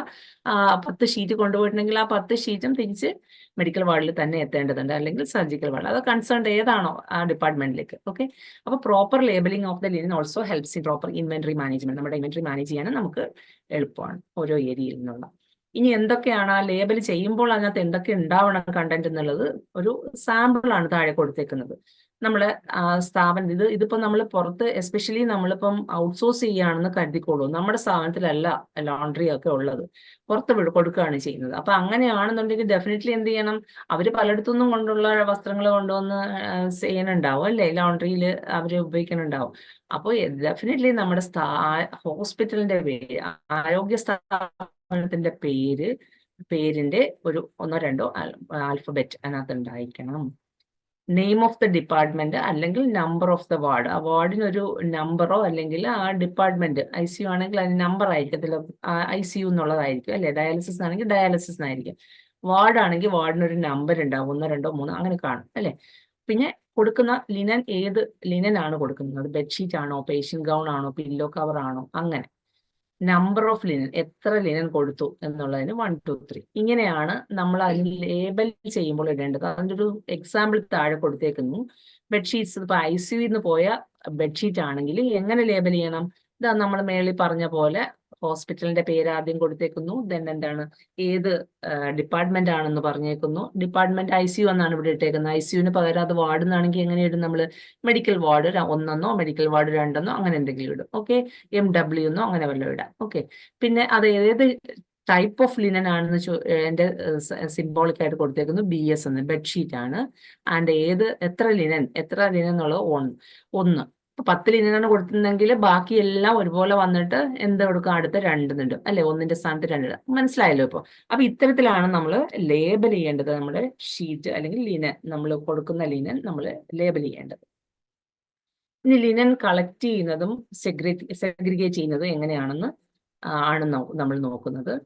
10 ഷീറ്റ് കൊണ്ടുപോയിട്ടുണ്ടെങ്കിൽ ആ 10 ഷീറ്റും തിരിച്ച് മെഡിക്കൽ വാർഡിൽ തന്നെ എത്തേണ്ടതുണ്ട്, അല്ലെങ്കിൽ സർജിക്കൽ വാർഡ്, അത് കൺസേൺഡ് ഏതാണോ ആ ഡിപ്പാർട്ട്മെന്റിലേക്ക്. ഓക്കെ, അപ്പോൾ proper labelling of the linen also helps in proper inventory management. നമ്മുടെ ഇൻവെന്ററി മാനേജ് ചെയ്യാനും നമുക്ക് എളുപ്പമാണ് ഓരോ ഏരിയയിൽ നിന്നുള്ള. ഇനി എന്തൊക്കെയാണ് ആ ലേബൽ ചെയ്യുമ്പോൾ അതിനകത്ത് എന്തൊക്കെ ഉണ്ടാവണം കണ്ടന്റ് എന്നുള്ളത് ഒരു സാമ്പിൾ ആണ് താഴെ കൊടുത്തേക്കുന്നത്. നമ്മള് സ്ഥാപനം ഇതിപ്പോ നമ്മൾ പുറത്ത് എസ്പെഷ്യലി നമ്മളിപ്പം ഔട്ട്സോഴ്സ് ചെയ്യുകയാണെന്ന് കരുതിക്കോളൂ. നമ്മുടെ സ്ഥാപനത്തിലല്ല ലോണ്ടറി ഒക്കെ ഉള്ളത്, പുറത്ത് കൊടുക്കുകയാണ് ചെയ്യുന്നത്. അപ്പൊ അങ്ങനെയാണെന്നുണ്ടെങ്കിൽ ഡെഫിനറ്റ്ലി എന്ത് ചെയ്യണം, അവര് പലയിടത്തുനിന്നും കൊണ്ടുള്ള വസ്ത്രങ്ങൾ കൊണ്ടുവന്ന് ചെയ്യുന്നുണ്ടാവും അല്ലേ, ലോണ്ടറിയിൽ അവര് ഉപയോഗിക്കുന്നുണ്ടാവും. അപ്പോൾ ഡെഫിനറ്റ്ലി നമ്മുടെ ഹോസ്പിറ്റലിന്റെ പേര്, ആരോഗ്യ സ്ഥാപനത്തിന്റെ പേരിന്റെ ഒരു 1-2 ആൽഫബറ്റ് അതിനകത്ത് ഉണ്ടായിരിക്കണം. നെയിം ഓഫ് ദ ഡിപ്പാർട്ട്മെന്റ് അല്ലെങ്കിൽ നമ്പർ ഓഫ് ദ വാർഡ്. ആ വാർഡിനൊരു നമ്പറോ അല്ലെങ്കിൽ ആ ഡിപ്പാർട്ട്മെന്റ്, ICU ആണെങ്കിൽ അതിന് നമ്പർ ആയിരിക്കത്തില്ല, ICU എന്നുള്ളതായിരിക്കും അല്ലെ. ഡയാലിസിസ് ആണെങ്കിൽ ഡയാലിസിസ് ആയിരിക്കും. വാർഡ് ആണെങ്കിൽ വാർഡിനൊരു നമ്പർ ഉണ്ടാവും, 1, 2, 3 അങ്ങനെ കാണും അല്ലെ. പിന്നെ കൊടുക്കുന്ന ലിനൻ, ഏത് ലിനൻ ആണ് കൊടുക്കുന്നത്, ബെഡ്ഷീറ്റ് ആണോ, പേഷ്യന്റ് ഗൗൺ ആണോ, പില്ലോ കവർ ആണോ, അങ്ങനെ. നമ്പർ ഓഫ് ലിനൻ, എത്ര ലിനൻ കൊടുത്തു എന്നുള്ളതിന് 1, 2, 3 ഇങ്ങനെയാണ് നമ്മൾ അതിൽ ലേബൽ ചെയ്യുമ്പോൾ ഇടേണ്ടത്. അതിൻ്റെ ഒരു എക്സാമ്പിൾ താഴെ കൊടുത്തേക്കുന്നു. ബെഡ്ഷീറ്റ്സ്, ഇപ്പൊ ICU പോയ ബെഡ്ഷീറ്റ് ആണെങ്കിൽ എങ്ങനെ ലേബൽ ചെയ്യണം, ഇതാ നമ്മൾ മേളിൽ പറഞ്ഞ പോലെ ഹോസ്പിറ്റലിന്റെ പേര് ആദ്യം കൊടുത്തേക്കുന്നു, ദെൻ എന്താണ്, ഏത് ഡിപ്പാർട്ട്മെന്റ് ആണെന്ന് പറഞ്ഞേക്കുന്നു. ഡിപ്പാർട്ട്മെന്റ് ICU എന്നാണ് ഇവിടെ ഇട്ടേക്കുന്നത്. ICUവിന് പകരം അത് വാർഡ് എന്നാണെങ്കിൽ എങ്ങനെ ഇടും നമ്മൾ, മെഡിക്കൽ വാർഡ് 1 മെഡിക്കൽ വാർഡ് 2 അങ്ങനെ എന്തെങ്കിലും ഇടും. ഓക്കെ, MW എന്നോ അങ്ങനെ വല്ലതും ഇടാം. ഓക്കെ, പിന്നെ അത് ഏത് ടൈപ്പ് ഓഫ് ലിനൻ ആണെന്ന് എന്റെ സിംബോളിക് ആയിട്ട് കൊടുത്തേക്കുന്നു, BS എന്ന്, ബെഡ്ഷീറ്റ് ആണ്. ആൻഡ് എത്ര ലിനൻ എന്നുള്ളത് 1. 10 ലിനനാണ് കൊടുത്തിരുന്നെങ്കിൽ ബാക്കി എല്ലാം ഒരുപോലെ വന്നിട്ട് എന്ത് കൊടുക്കും, അടുത്ത 2 ഇടും അല്ലെ, 1ന്റെ സ്ഥാനത്ത് 2 ഇടാം. മനസ്സിലായല്ലോ ഇപ്പൊ. അപ്പൊ ഇത്തരത്തിലാണ് നമ്മൾ ലേബൽ ചെയ്യേണ്ടത് നമ്മുടെ ഷീറ്റ് അല്ലെങ്കിൽ ലിനൻ, നമ്മൾ കൊടുക്കുന്ന ലിനൻ നമ്മൾ ലേബൽ ചെയ്യേണ്ടത്. ഇനി ലിനൻ കളക്ട് ചെയ്യുന്നതും സെഗ്രിഗേറ്റ് ചെയ്യുന്നതും എങ്ങനെയാണെന്ന് ആണ് നമ്മൾ നോക്കുന്നത്.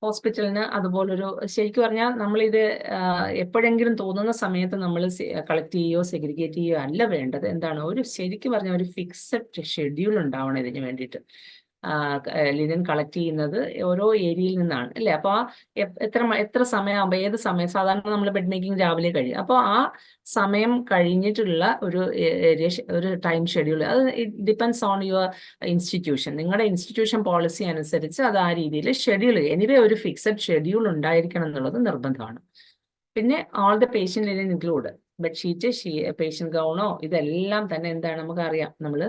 ഹോസ്പിറ്റലിന് അതുപോലൊരു, ശരിക്കും പറഞ്ഞാൽ നമ്മളിത് എപ്പോഴെങ്കിലും തോന്നുന്ന സമയത്ത് നമ്മൾ കളക്ട് ചെയ്യുകയോ സെഗ്രിഗേറ്റ് ചെയ്യുകയോ അല്ല വേണ്ടത്. എന്താണ്, ശരിക്കും പറഞ്ഞാൽ ഒരു ഫിക്സഡ് ഷെഡ്യൂൾ ഉണ്ടാവണം ഇതിന് വേണ്ടിയിട്ട്. ലിനൻ കളക്ട് ചെയ്യുന്നത് ഓരോ ഏരിയയിൽ നിന്നാണ് അല്ലേ. അപ്പൊ എത്ര സമയമാകുമ്പോൾ, ഏത് സമയം, സാധാരണ നമ്മൾ ബെഡ് മേക്കിംഗ് രാവിലെ കഴിയും. അപ്പോൾ ആ സമയം കഴിഞ്ഞിട്ടുള്ള ഒരു ടൈം ഷെഡ്യൂൾ, അത് ഡിപ്പെൻഡ്സ് ഓൺ യുവർ ഇൻസ്റ്റിറ്റ്യൂഷൻ. നിങ്ങളുടെ ഇൻസ്റ്റിറ്റ്യൂഷൻ പോളിസി അനുസരിച്ച് അത് ആ രീതിയിൽ ഷെഡ്യൂൾ ചെയ്യും. എനിവേ ഒരു ഫിക്സഡ് ഷെഡ്യൂൾ ഉണ്ടായിരിക്കണം എന്നുള്ളത് നിർബന്ധമാണ്. പിന്നെ all the patient linen include bedsheet, patient ഗൗണോ, ഇതെല്ലാം തന്നെ എന്താണ് നമുക്കറിയാം. നമ്മൾ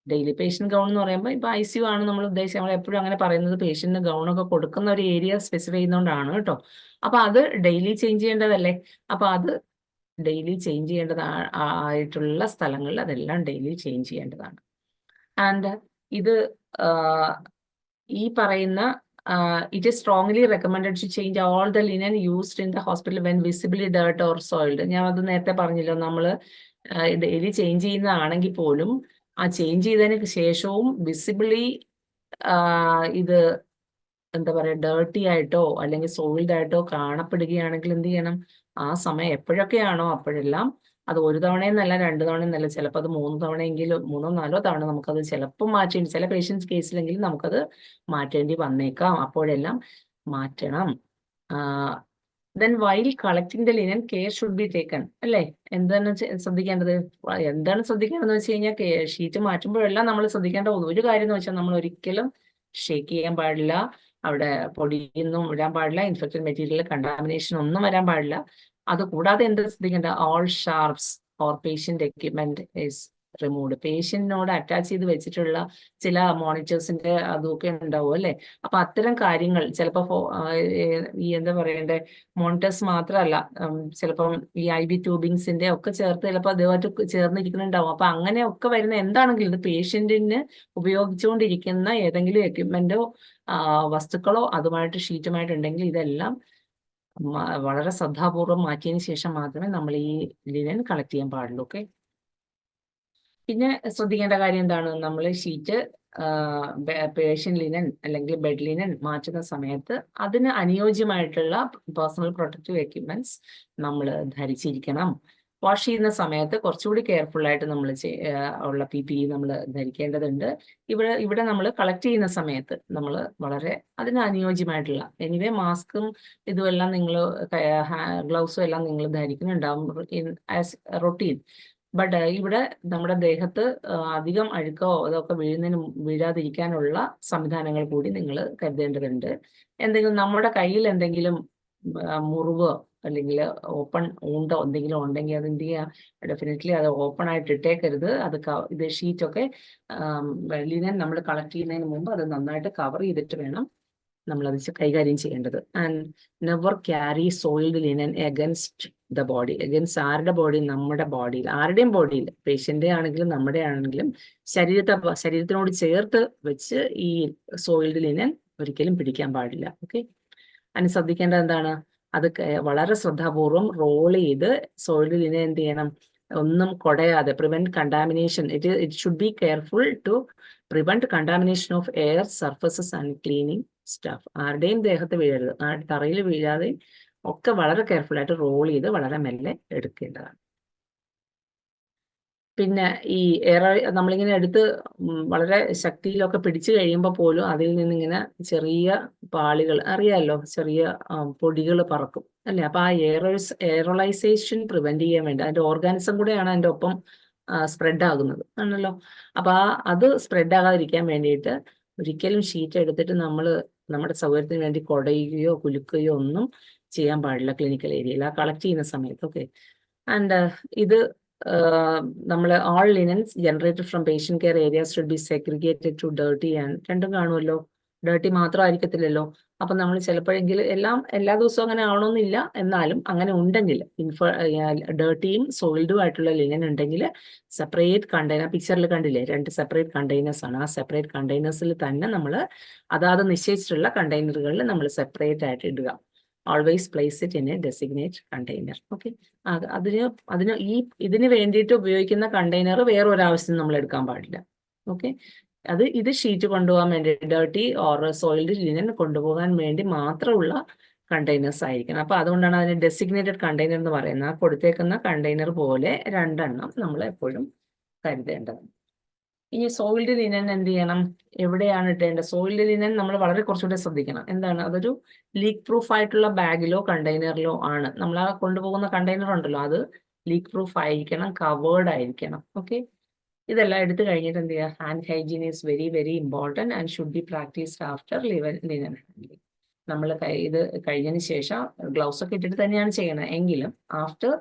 ഡെയിലി പേഷ്യന്റ് ഗൗൺ എന്ന് പറയുമ്പോൾ ഇപ്പൊ ICU ആണ് നമ്മൾ ഉദ്ദേശിച്ചത്. നമ്മൾ എപ്പോഴും അങ്ങനെ പറയുന്നത് പേഷ്യന്റിന് ഗൗണൊക്കെ കൊടുക്കുന്ന ഒരു ഏരിയ സ്പെസിഫൈ ചെയ്യുന്നതുകൊണ്ടാണ് കേട്ടോ. അപ്പൊ അത് ഡെയിലി ചേഞ്ച് ചെയ്യേണ്ടതല്ലേ. അപ്പൊ അത് ഡെയിലി ചേഞ്ച് ചെയ്യേണ്ടതായിട്ടുള്ള സ്ഥലങ്ങളിൽ അതെല്ലാം ഡെയിലി ചേഞ്ച് ചെയ്യേണ്ടതാണ്. ആൻഡ് ഇത് ഈ പറയുന്ന it is strongly recommended to change all the linen used in the hospital when visibly dirt or soiled. ഞാൻ അത് നേരത്തെ പറഞ്ഞല്ലോ, നമ്മൾ ഡെയിലി ചേഞ്ച് ചെയ്യുന്നതാണെങ്കിൽ പോലും ആ ചേഞ്ച് ചെയ്തതിന് ശേഷവും വിസിബിളി ഇത് എന്താ പറയുക, ഡേർട്ടി ആയിട്ടോ അല്ലെങ്കിൽ സോയിൽഡ് ആയിട്ടോ കാണപ്പെടുകയാണെങ്കിൽ എന്ത് ചെയ്യണം, ആ സമയം എപ്പോഴൊക്കെയാണോ അപ്പോഴെല്ലാം അത് 1 തവണയെന്നല്ല 2 തവണയെന്നല്ല, ചിലപ്പോൾ അത് 3 തവണയെങ്കിലും 3-4 തവണ നമുക്കത് ചിലപ്പോൾ മാറ്റേണ്ടി, ചില പേഷ്യൻസ് കേസിലെങ്കിലും നമുക്കത് മാറ്റേണ്ടി വന്നേക്കാം. അപ്പോഴെല്ലാം മാറ്റണം. Then while collecting the linen care should be taken അല്ലേ. എന്താണ് ശ്രദ്ധിക്കേണ്ടത്, എന്താണ് ശ്രദ്ധിക്കേണ്ടതെന്ന് വെച്ച് കഴിഞ്ഞാൽ ഷീറ്റ് മാറ്റുമ്പോഴെല്ലാം നമ്മൾ ശ്രദ്ധിക്കേണ്ട ഒരു കാര്യം എന്ന് വെച്ചാൽ നമ്മൾ ഒരിക്കലും ഷേക്ക് ചെയ്യാൻ പാടില്ല, അവിടെ പൊടിയൊന്നും ഇടാൻ പാടില്ല, ഇൻഫെക്റ്റഡ് മെറ്റീരിയൽ കണ്ടാമിനേഷൻ ഒന്നും വരാൻ പാടില്ല. അതുകൂടാതെ എന്ത് ശ്രദ്ധിക്കേണ്ട, all sharps or patient equipment is removed. പേഷ്യന്റിനോട് അറ്റാച്ച് ചെയ്ത് വെച്ചിട്ടുള്ള ചില മോണിറ്റേഴ്സിന്റെ അതൊക്കെ ഉണ്ടാവും അല്ലെ. അപ്പൊ അത്തരം കാര്യങ്ങൾ ചിലപ്പോൾ ഈ എന്താ പറയണ്ടേ, മോണിറ്റേഴ്സ് മാത്രമല്ല, ചിലപ്പം ഈ IV ട്യൂബിങ്സിന്റെ ഒക്കെ ചേർത്ത് ചിലപ്പോൾ അതുമായിട്ട് ചേർന്നിരിക്കുന്നുണ്ടാവും. അപ്പൊ അങ്ങനെയൊക്കെ വരുന്ന എന്താണെങ്കിലും ഇത് പേഷ്യന്റിന് ഉപയോഗിച്ചുകൊണ്ടിരിക്കുന്ന ഏതെങ്കിലും എക്യുപ്മെന്റോ വസ്തുക്കളോ അതുമായിട്ട് ഷീറ്റുമായിട്ടുണ്ടെങ്കിൽ ഇതെല്ലാം വളരെ ശ്രദ്ധാപൂർവം മാറ്റിയതിന് ശേഷം മാത്രമേ നമ്മൾ ഈ ലിനൻ കളക്ട് ചെയ്യാൻ പാടുള്ളൂ. ഓക്കെ, പിന്നെ ശ്രദ്ധിക്കേണ്ട കാര്യം എന്താണ്, നമ്മൾ ഷീറ്റ് പേഷ്യന്റ് ലിനൻ അല്ലെങ്കിൽ ബെഡ് ലിനൻ മാറ്റുന്ന സമയത്ത് അതിന് അനുയോജ്യമായിട്ടുള്ള പേഴ്സണൽ പ്രൊട്ടക്റ്റീവ് എക്യുപ്മെന്റ്സ് നമ്മൾ ധരിച്ചിരിക്കണം. വാഷ് ചെയ്യുന്ന സമയത്ത് കുറച്ചുകൂടി കെയർഫുൾ ആയിട്ട് നമ്മൾ ഉള്ള PPE നമ്മൾ ധരിക്കേണ്ടതുണ്ട്. ഇവിടെ നമ്മൾ കളക്ട് ചെയ്യുന്ന സമയത്ത് നമ്മൾ വളരെ അതിന് അനുയോജ്യമായിട്ടുള്ള, എനിവേ മാസ്കും ഇതുമെല്ലാം നിങ്ങൾ ഗ്ലൗസും എല്ലാം നിങ്ങൾ ധരിക്കുന്നുണ്ടാവും ആസ് റൊട്ടീൻ. ബട്ട് ഇവിടെ നമ്മുടെ ദേഹത്ത് അധികം അഴുക്കോ അതൊക്കെ വീഴാതിരിക്കാനുള്ള സംവിധാനങ്ങൾ കൂടി നിങ്ങൾ കരുതേണ്ടതുണ്ട്. എന്തെങ്കിലും നമ്മുടെ കയ്യിൽ എന്തെങ്കിലും മുറിവ് അല്ലെങ്കിൽ ഓപ്പൺ ഉണ്ടോ എന്തെങ്കിലും ഉണ്ടെങ്കിൽ അത് എന്ത് ചെയ്യുക, ഡെഫിനറ്റ്ലി അത് ഓപ്പൺ ആയിട്ട് ഇട്ടേക്കരുത്. അത് ഇത് ഷീറ്റൊക്കെ ലിനൻ നമ്മൾ കളക്ട് ചെയ്യുന്നതിന് മുമ്പ് അത് നന്നായിട്ട് കവർ ചെയ്തിട്ട് വേണം നമ്മളത് കൈകാര്യം ചെയ്യേണ്ടത്. And never carry soiled linen against the body. Against ആരുടെ ബോഡി? നമ്മുടെ ബോഡിയിൽ, ആരുടെയും ബോഡിയിൽ, പേഷ്യന്റെ ആണെങ്കിലും നമ്മുടെ ആണെങ്കിലും ശരീരത്തിനോട് ചേർത്ത് വെച്ച് ഈ സോയിൽഡ് ലിനൻ ഒരിക്കലും പിടിക്കാൻ പാടില്ല. ഓക്കെ, അതിന് ശ്രദ്ധിക്കേണ്ടത് എന്താണ്? അത് വളരെ ശ്രദ്ധാപൂർവം റോൾ ചെയ്ത് സോയിൽഡ് ലിനൻ എന്ത് ചെയ്യണം? ഒന്നും കുടയാതെ, prevent contamination. It should be careful to prevent contamination of air, surfaces and cleaning staff. ആരുടെയും ദേഹത്ത് വീഴരുത്, ആ തറയിൽ വീഴാതെ ഒക്കെ വളരെ കെയർഫുൾ ആയിട്ട് റോൾ ചെയ്ത് വളരെ മെല്ലെ എടുക്കേണ്ടതാണ്. പിന്നെ ഈ എയർ നമ്മളിങ്ങനെ എടുത്ത് വളരെ ശക്തിയിലൊക്കെ പിടിച്ചു കഴിയുമ്പോൾ പോലും അതിൽ നിന്നിങ്ങനെ ചെറിയ പാളികൾ, അറിയാമല്ലോ, ചെറിയ പൊടികൾ പറക്കും അല്ലേ? അപ്പൊ ആ എയറോളൈസേഷൻ പ്രിവെന്റ് ചെയ്യാൻ വേണ്ടി, അതിന്റെ ഓർഗാനിസം കൂടെയാണ് അതിന്റെ ഒപ്പം സ്പ്രെഡ് ആകുന്നത് ആണല്ലോ. അപ്പൊ അത് സ്പ്രെഡ് ആകാതിരിക്കാൻ വേണ്ടിയിട്ട് ഒരിക്കലും ഷീറ്റ് എടുത്തിട്ട് നമ്മുടെ സൗകര്യത്തിന് വേണ്ടി കുടയുകയോ കുലുക്കുകയോ ഒന്നും ചെയ്യാൻ പാടില്ല ക്ലിനിക്കൽ ഏരിയയിൽ, ആ കളക്ട് ചെയ്യുന്ന സമയത്ത്. ഓക്കെ, ആൻഡ് ഇത് നമ്മൾ all linens generated from patient care areas should be segregated to dirty and, രണ്ടും കാണുമല്ലോ, ഡേർട്ടി മാത്രം ആയിരിക്കത്തില്ലല്ലോ. അപ്പൊ നമ്മൾ ചിലപ്പോഴെങ്കിലും എല്ലാ ദിവസവും അങ്ങനെ ആവണമെന്നില്ല, എന്നാലും അങ്ങനെ ഉണ്ടെങ്കിൽ ഡേർട്ടിയും സോയിൽഡും ആയിട്ടുള്ള ലിനൻ ഉണ്ടെങ്കിൽ സെപ്പറേറ്റ് കണ്ടെയ്നർ, പിക്ചറിൽ കണ്ടില്ലേ, 2 സെപ്പറേറ്റ് കണ്ടെയ്നേഴ്സ് ആണ്. ആ സെപ്പറേറ്റ് കണ്ടെയ്നേഴ്സിൽ തന്നെ നമ്മൾ അതാത് നിശ്ചയിച്ചിട്ടുള്ള കണ്ടെയ്നറുകളിൽ നമ്മൾ സെപ്പറേറ്റ് ആയിട്ട് ഇടുക. Always place it in a designate container. Okay, ഇതിന് വേണ്ടിയിട്ട് ഉപയോഗിക്കുന്ന കണ്ടെയ്നർ വേറെ ഒരാവശ്യത്തിന് നമ്മൾ എടുക്കാൻ പാടില്ല. ഓക്കെ, ഇത് ഷീറ്റ് കൊണ്ടുപോകാൻ വേണ്ടി, ഡേർട്ടി ഓർ സോയിൽഡ് ലിനൻ കൊണ്ടുപോകാൻ വേണ്ടി മാത്രമുള്ള കണ്ടെയ്നേഴ്സ് ആയിരിക്കണം. അപ്പൊ അതുകൊണ്ടാണ് അതിന് ഡെസിഗ്നേറ്റഡ് കണ്ടെയ്നർ എന്ന് പറയുന്നത്. ആ കൊടുത്തേക്കുന്ന കണ്ടെയ്നർ പോലെ 2 എണ്ണം നമ്മൾ എപ്പോഴും കരുതേണ്ടത്. ഇനി സോയിൽഡ് ലിനൻ എന്ത് ചെയ്യണം? എവിടെയാണ് ഇടേണ്ടത്? സോയിൽഡ് ലിനൻ നമ്മൾ വളരെ കുറച്ചുകൂടെ ശ്രദ്ധിക്കണം. എന്താണ്? അതൊരു ലീക്ക് പ്രൂഫ് ആയിട്ടുള്ള ബാഗിലോ കണ്ടെയ്നറിലോ ആണ്. നമ്മൾ ആ കൊണ്ടുപോകുന്ന കണ്ടെയ്നർ ഉണ്ടല്ലോ, അത് ലീക്ക് പ്രൂഫ് ആയിരിക്കണം, കവേർഡ് ആയിരിക്കണം. ഓക്കെ, ഇതെല്ലാം എടുത്തു കഴിഞ്ഞിട്ട് എന്ത് ചെയ്യുക? Hand hygiene is very very important and should be practised after linen handling. നമ്മൾ ഇത് കഴിഞ്ഞതിന് ശേഷം ഗ്ലൗസ് ഒക്കെ ഇട്ടിട്ട് തന്നെയാണ് ചെയ്യണം, എങ്കിലും after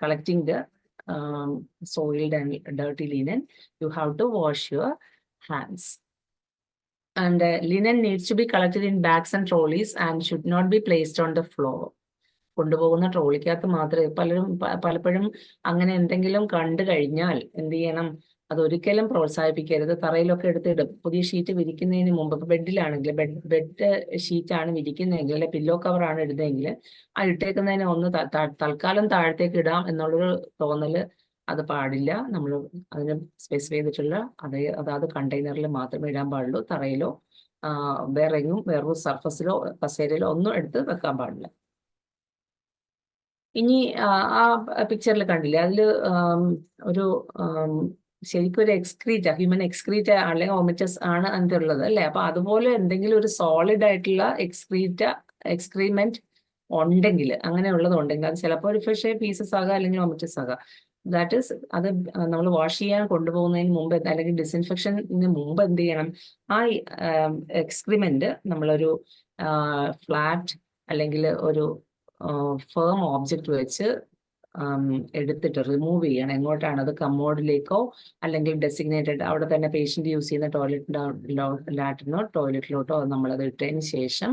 collecting the soiled and dirty linen, you have to wash your hands. And linen needs to be collected in bags and trolleys and should not be placed on the floor. കൊണ്ടുപോകുന്ന ട്രോളിക്കകത്ത് മാത്രമേ, പലപ്പോഴും അങ്ങനെ എന്തെങ്കിലും കണ്ടു കഴിഞ്ഞാൽ എന്ത് ചെയ്യണം? അതൊരിക്കലും പ്രോത്സാഹിപ്പിക്കരുത്. തറയിലൊക്കെ എടുത്തിടും. പുതിയ ഷീറ്റ് വിരിക്കുന്നതിന് മുമ്പ്, ബെഡിലാണെങ്കിൽ ബെഡ് ഷീറ്റാണ് വിരിക്കുന്നതെങ്കിൽ, അല്ലെ പില്ലോ കവറാണ് ഇടുന്നതെങ്കിൽ, ആ ഇട്ടേക്കുന്നതിന് ഒന്ന് തൽക്കാലം താഴത്തേക്ക് ഇടാം എന്നുള്ളൊരു തോന്നല് അത് പാടില്ല. നമ്മൾ അതിന് സ്പെസിഫൈ ചെയ്തിട്ടുള്ള അതാത് കണ്ടെയ്നറിൽ മാത്രമേ ഇടാൻ പാടുള്ളൂ. തറയിലോ വേറൊരു സർഫസിലോ കസേരയിലോ ഒന്നും എടുത്ത് വെക്കാൻ പാടില്ല. ഇനി ആ പിക്ചറിൽ കണ്ടില്ലേ, അതിൽ ഒരു ശരിക്കും ഒരു ഹ്യൂമൻ എക്സ്ക്രീറ്റ അല്ലെങ്കിൽ വോമിറ്റസ് ആണ് അതിലുള്ളത് അല്ലേ? അപ്പൊ അതുപോലെ എന്തെങ്കിലും ഒരു സോളിഡ് ആയിട്ടുള്ള എക്സ്ക്രീമെന്റ് ഉണ്ടെങ്കിൽ, അങ്ങനെയുള്ളത് ഉണ്ടെങ്കിൽ, അത് ചിലപ്പോൾ ഒരു ഫിഷ് പീസസ് ആകാം അല്ലെങ്കിൽ വോമിറ്റസ് ആകാം. ദാറ്റ് ഈസ്, അത് നമ്മൾ വാഷ് ചെയ്യാൻ കൊണ്ടുപോകുന്നതിന് മുമ്പ് അല്ലെങ്കിൽ ഡിസ്ഇൻഫെക്ഷന് മുമ്പ് എന്ത് ചെയ്യണം? ആ എക്സ്ക്രിമെന്റ് നമ്മളൊരു ഫ്ലാറ്റ് അല്ലെങ്കിൽ ഒരു ഫേം ഓബ്ജക്റ്റ് വെച്ച് എടുത്തിട്ട് റിമൂവ് ചെയ്യണം. എങ്ങോട്ടാണ്? അത് കമ്മോഡിലേക്കോ അല്ലെങ്കിൽ ഡെസിഗ്നേറ്റഡ് അവിടെ തന്നെ പേഷ്യന്റ് യൂസ് ചെയ്യുന്ന ലാട്രിനോ ടോയ്ലറ്റിലോട്ടോ നമ്മളത് ഇട്ടതിന് ശേഷം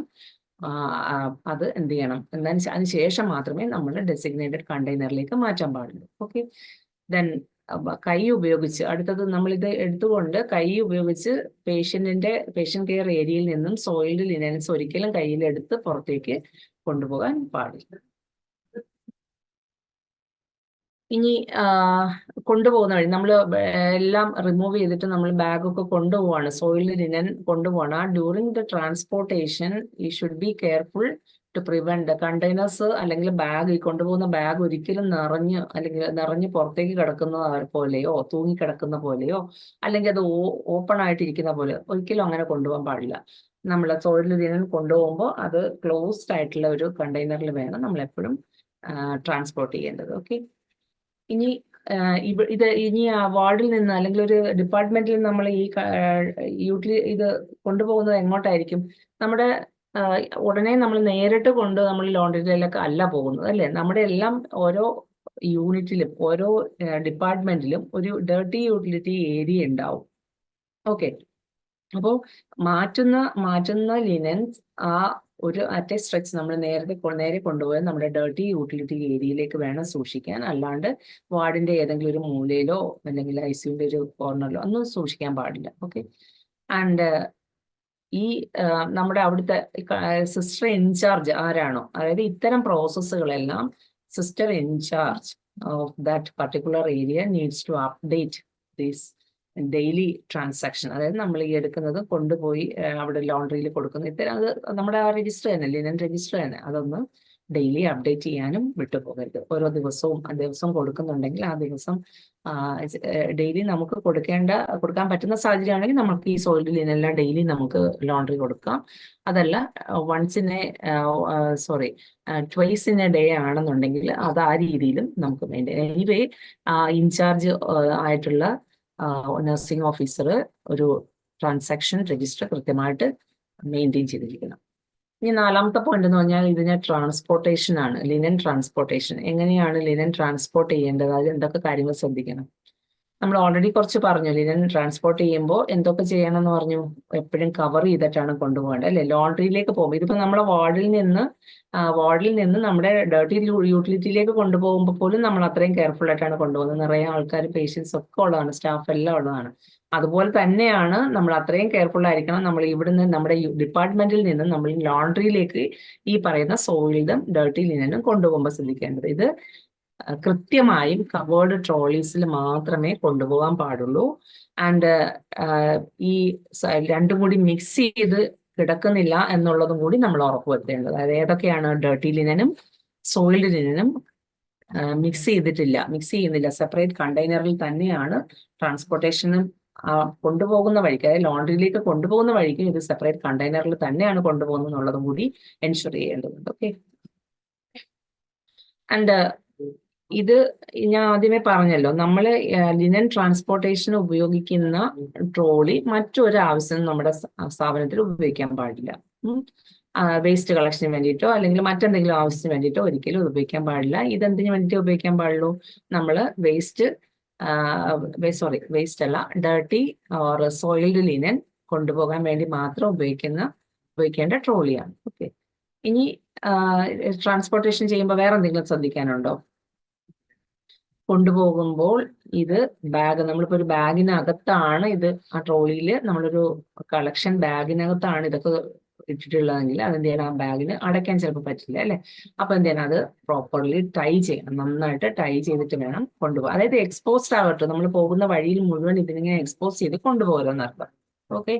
അത് എന്ത് ചെയ്യണം? അതിന് ശേഷം മാത്രമേ നമ്മൾ ഡെസിഗ്നേറ്റഡ് കണ്ടെയ്നറിലേക്ക് മാറ്റാൻ പാടുള്ളൂ. ഓക്കെ, ദെൻ കൈ ഉപയോഗിച്ച്, അടുത്തത് നമ്മളിത് എടുത്തുകൊണ്ട് കൈ ഉപയോഗിച്ച് പേഷ്യന്റ് കെയർ ഏരിയയിൽ നിന്നും സോയിൽഡ് ലിനൻസ് ഒരിക്കലും കയ്യിലെടുത്ത് പുറത്തേക്ക് കൊണ്ടുപോകാൻ പാടില്ല. ഇനി കൊണ്ടുപോകുന്ന വഴി നമ്മൾ എല്ലാം റിമൂവ് ചെയ്തിട്ട് നമ്മൾ ബാഗൊക്കെ കൊണ്ടുപോവാണ്, സോയിൽഡ് ലിനൻ കൊണ്ടുപോവാണ്. During the transportation you should be careful to prevent containers അല്ലെങ്കിൽ ഈ കൊണ്ടുപോകുന്ന ബാഗ് ഒരിക്കലും നിറഞ്ഞ് പുറത്തേക്ക് കിടക്കുന്ന പോലെയോ തൂങ്ങിക്കിടക്കുന്ന പോലെയോ അല്ലെങ്കിൽ അത് ഓപ്പൺ ആയിട്ടിരിക്കുന്ന പോലെ ഒരിക്കലും അങ്ങനെ കൊണ്ടുപോകാൻ പാടില്ല. നമ്മൾ സോയിൽഡ് ലിനൻ കൊണ്ടുപോകുമ്പോൾ അത് ക്ലോസ്ഡ് ആയിട്ടുള്ള ഒരു കണ്ടെയ്നറിൽ വേണം നമ്മൾ എപ്പോഴും ട്രാൻസ്പോർട്ട് ചെയ്യേണ്ടത്. ഓക്കെ, ഇനി ഇനി വാർഡിൽ നിന്ന് അല്ലെങ്കിൽ ഒരു ഡിപ്പാർട്ട്മെന്റിൽ നമ്മൾ ഇത് കൊണ്ടുപോകുന്നത് എങ്ങോട്ടായിരിക്കും? നമ്മുടെ ഉടനെ നമ്മൾ നേരിട്ട് കൊണ്ട് നമ്മൾ ലോണ്ടറിയിലൊക്കെ അല്ല പോകുന്നത് അല്ലേ. നമ്മുടെ എല്ലാം ഓരോ യൂണിറ്റിലും ഓരോ ഡിപ്പാർട്ട്മെന്റിലും ഒരു ഡേർട്ടി യൂട്ടിലിറ്റി ഏരിയ ഉണ്ടാവും. ഓക്കെ, അപ്പോൾ മാറ്റുന്ന ലിനൻസ് ആ ഒരു അറ്റ് എ സ്ട്രെച്ച് നമ്മൾ നേരെ കൊണ്ടുപോയി നമ്മുടെ ഡേർട്ടി യൂട്ടിലിറ്റി ഏരിയയിലേക്ക് വേണം സൂക്ഷിക്കാൻ. അല്ലാണ്ട് വാർഡിന്റെ ഏതെങ്കിലും ഒരു മൂലയിലോ അല്ലെങ്കിൽ ഐസിയുന്റെ ഒരു കോർണറിലോ ഒന്നും സൂക്ഷിക്കാൻ പാടില്ല. ഓക്കെ, ആൻഡ് ഈ നമ്മുടെ അവിടുത്തെ സിസ്റ്റർ ഇൻചാർജ് ആരാണോ, അതായത് ഇത്തരം പ്രോസസ്സുകളെല്ലാം sister in charge of that particular area needs to update this daily transaction. അതായത് നമ്മൾ ഈ എടുക്കുന്നത് കൊണ്ടുപോയി അവിടെ ലോണ്ടറിയിൽ കൊടുക്കുന്ന ഇത്തരം അത് നമ്മുടെ ആ രജിസ്റ്റർ തന്നെ, ലിനൻ രജിസ്റ്റർ തന്നെ, അതൊന്ന് ഡെയിലി അപ്ഡേറ്റ് ചെയ്യാനും വിട്ടുപോകരുത്. ഓരോ ദിവസവും കൊടുക്കുന്നുണ്ടെങ്കിൽ ആ ദിവസം ഡെയിലി നമുക്ക് കൊടുക്കാൻ പറ്റുന്ന സാഹചര്യമാണെങ്കിൽ നമുക്ക് ഈ സോയിൽഡ് ലിനെല്ലാം ഡെയിലി നമുക്ക് ലോണ്ടറി കൊടുക്കാം. അതല്ല ട്വൈസ് ഇൻ എ ഡേ ആണെന്നുണ്ടെങ്കിൽ അത് ആ രീതിയിലും നമുക്ക് മെയിൻറ്റെയിൻ. എനിവേ ഇൻചാർജ് ആയിട്ടുള്ള നഴ്സിംഗ് ഓഫീസർ ഒരു ട്രാൻസാക്ഷൻ രജിസ്റ്റർ കൃത്യമായിട്ട് മെയിൻറ്റെയിൻ ചെയ്തിരിക്കണം. ഇനി 4ാമത്തെ പോയിന്റ് എന്ന് പറഞ്ഞാൽ ഇതിന് ട്രാൻസ്പോർട്ടേഷൻ ആണ്. ലിനൻ ട്രാൻസ്പോർട്ടേഷൻ എങ്ങനെയാണ് ലിനൻ ട്രാൻസ്പോർട്ട് ചെയ്യേണ്ടത്, അത് എന്തൊക്കെ കാര്യങ്ങൾ ശ്രദ്ധിക്കണം. നമ്മൾ ഓൾറെഡി കുറച്ച് പറഞ്ഞു. ലിനൻ ട്രാൻസ്പോർട്ട് ചെയ്യുമ്പോൾ എന്തൊക്കെ ചെയ്യണം എന്ന് പറഞ്ഞു. എപ്പോഴും കവർ ചെയ്തിട്ടാണ് കൊണ്ടുപോകേണ്ടത് അല്ലെ. ലോണ്ടറിയിലേക്ക് പോകുമ്പോൾ ഇതിപ്പോ നമ്മുടെ വാർഡിൽ നിന്ന് നമ്മുടെ ഡേർട്ടി യൂട്ടിലിറ്റിയിലേക്ക് കൊണ്ടുപോകുമ്പോൾ പോലും നമ്മൾ അത്രയും കെയർഫുൾ ആയിട്ടാണ് കൊണ്ടുപോകുന്നത്. നിറയെ ആൾക്കാർ, പേഷ്യൻസ് ഒക്കെ ഉള്ളതാണ്, സ്റ്റാഫ് എല്ലാം ഉള്ളതാണ്. അതുപോലെ തന്നെയാണ് നമ്മൾ അത്രയും കെയർഫുൾ ആയിരിക്കണം. നമ്മൾ ഇവിടുന്ന് നമ്മുടെ ഡിപ്പാർട്ട്മെന്റിൽ നിന്ന് നമ്മൾ ലോണ്ടറിയിലേക്ക് ഈ പറയുന്ന സോയിൽഡും ഡേർട്ടി ലിനനും കൊണ്ടുപോകുമ്പോൾ ശ്രദ്ധിക്കേണ്ടത്, ഇത് കൃത്യമായും കവേർഡ് ട്രോളീസിൽ മാത്രമേ കൊണ്ടുപോകാൻ പാടുള്ളൂ. ആൻഡ് ഈ രണ്ടും കൂടി മിക്സ് ചെയ്ത് കിടക്കുന്നില്ല എന്നുള്ളതും കൂടി നമ്മൾ ഉറപ്പുവരുത്തേണ്ടത്. അതായത് ഏതൊക്കെയാണ് ഡേർട്ടി ലിനനും സോയിൽഡ് ലിനനും മിക്സ് ചെയ്യുന്നില്ല, സെപ്പറേറ്റ് കണ്ടെയ്നറിൽ തന്നെയാണ് ട്രാൻസ്പോർട്ടേഷനും കൊണ്ടുപോകുന്ന വഴിക്ക്, അതായത് ലോണ്ടറിയിലേക്ക് കൊണ്ടുപോകുന്ന വഴിക്ക് ഇത് സെപ്പറേറ്റ് കണ്ടെയ്നറിൽ തന്നെയാണ് കൊണ്ടുപോകുന്നത് എന്നുള്ളതും കൂടി എൻഷുർ ചെയ്യേണ്ടതുണ്ട്. ഓക്കെ, ആൻഡ് ഇത് ഞാൻ ആദ്യമേ പറഞ്ഞല്ലോ, നമ്മൾ ലിനൻ ട്രാൻസ്പോർട്ടേഷന് ഉപയോഗിക്കുന്ന ട്രോളി മറ്റൊരു ആവശ്യം നമ്മുടെ സ്ഥാപനത്തിൽ ഉപയോഗിക്കാൻ പാടില്ല. വേസ്റ്റ് കളക്ഷന് വേണ്ടിയിട്ടോ അല്ലെങ്കിൽ മറ്റെന്തെങ്കിലും ആവശ്യത്തിന് വേണ്ടിയിട്ടോ ഒരിക്കലും ഉപയോഗിക്കാൻ പാടില്ല. ഇതെന്തിനു വേണ്ടിയിട്ട് ഉപയോഗിക്കാൻ പാടുള്ളൂ, നമ്മൾ വേസ്റ്റ് അല്ല, ഡേർട്ടി ഓർ സോയിൽഡ് ലിനൻ കൊണ്ടുപോകാൻ വേണ്ടി മാത്രം ഉപയോഗിക്കേണ്ട ട്രോളിയാണ്. ഓക്കെ, ഇനി ട്രാൻസ്പോർട്ടേഷൻ ചെയ്യുമ്പോൾ വേറെ എന്തെങ്കിലും ശ്രദ്ധിക്കാനുണ്ടോ? കൊണ്ടുപോകുമ്പോൾ ഇത് നമ്മളിപ്പോ ഒരു ബാഗിനകത്താണ് ഇത്, ആ ട്രോളിയിൽ നമ്മളൊരു കളക്ഷൻ ബാഗിനകത്താണ് ഇതൊക്കെ ഇട്ടിട്ടുള്ളതെങ്കിൽ അതെന്ത് ചെയ്യണം, ആ ബാഗിന് അടയ്ക്കാൻ ചിലപ്പോൾ പറ്റില്ല അല്ലെ. അപ്പൊ എന്ത് ചെയ്യണം, അത് പ്രോപ്പർലി ടൈ ചെയ്യണം, നന്നായിട്ട് ടൈ ചെയ്തിട്ട് വേണം കൊണ്ടുപോകാൻ. അതായത് എക്സ്പോസ്ഡ് ആവട്ടെ, നമ്മൾ പോകുന്ന വഴിയിൽ മുഴുവൻ ഇതിനിങ്ങനെ എക്സ്പോസ് ചെയ്ത് കൊണ്ടുപോകരുതെന്നർത്ഥം. ഓക്കെ,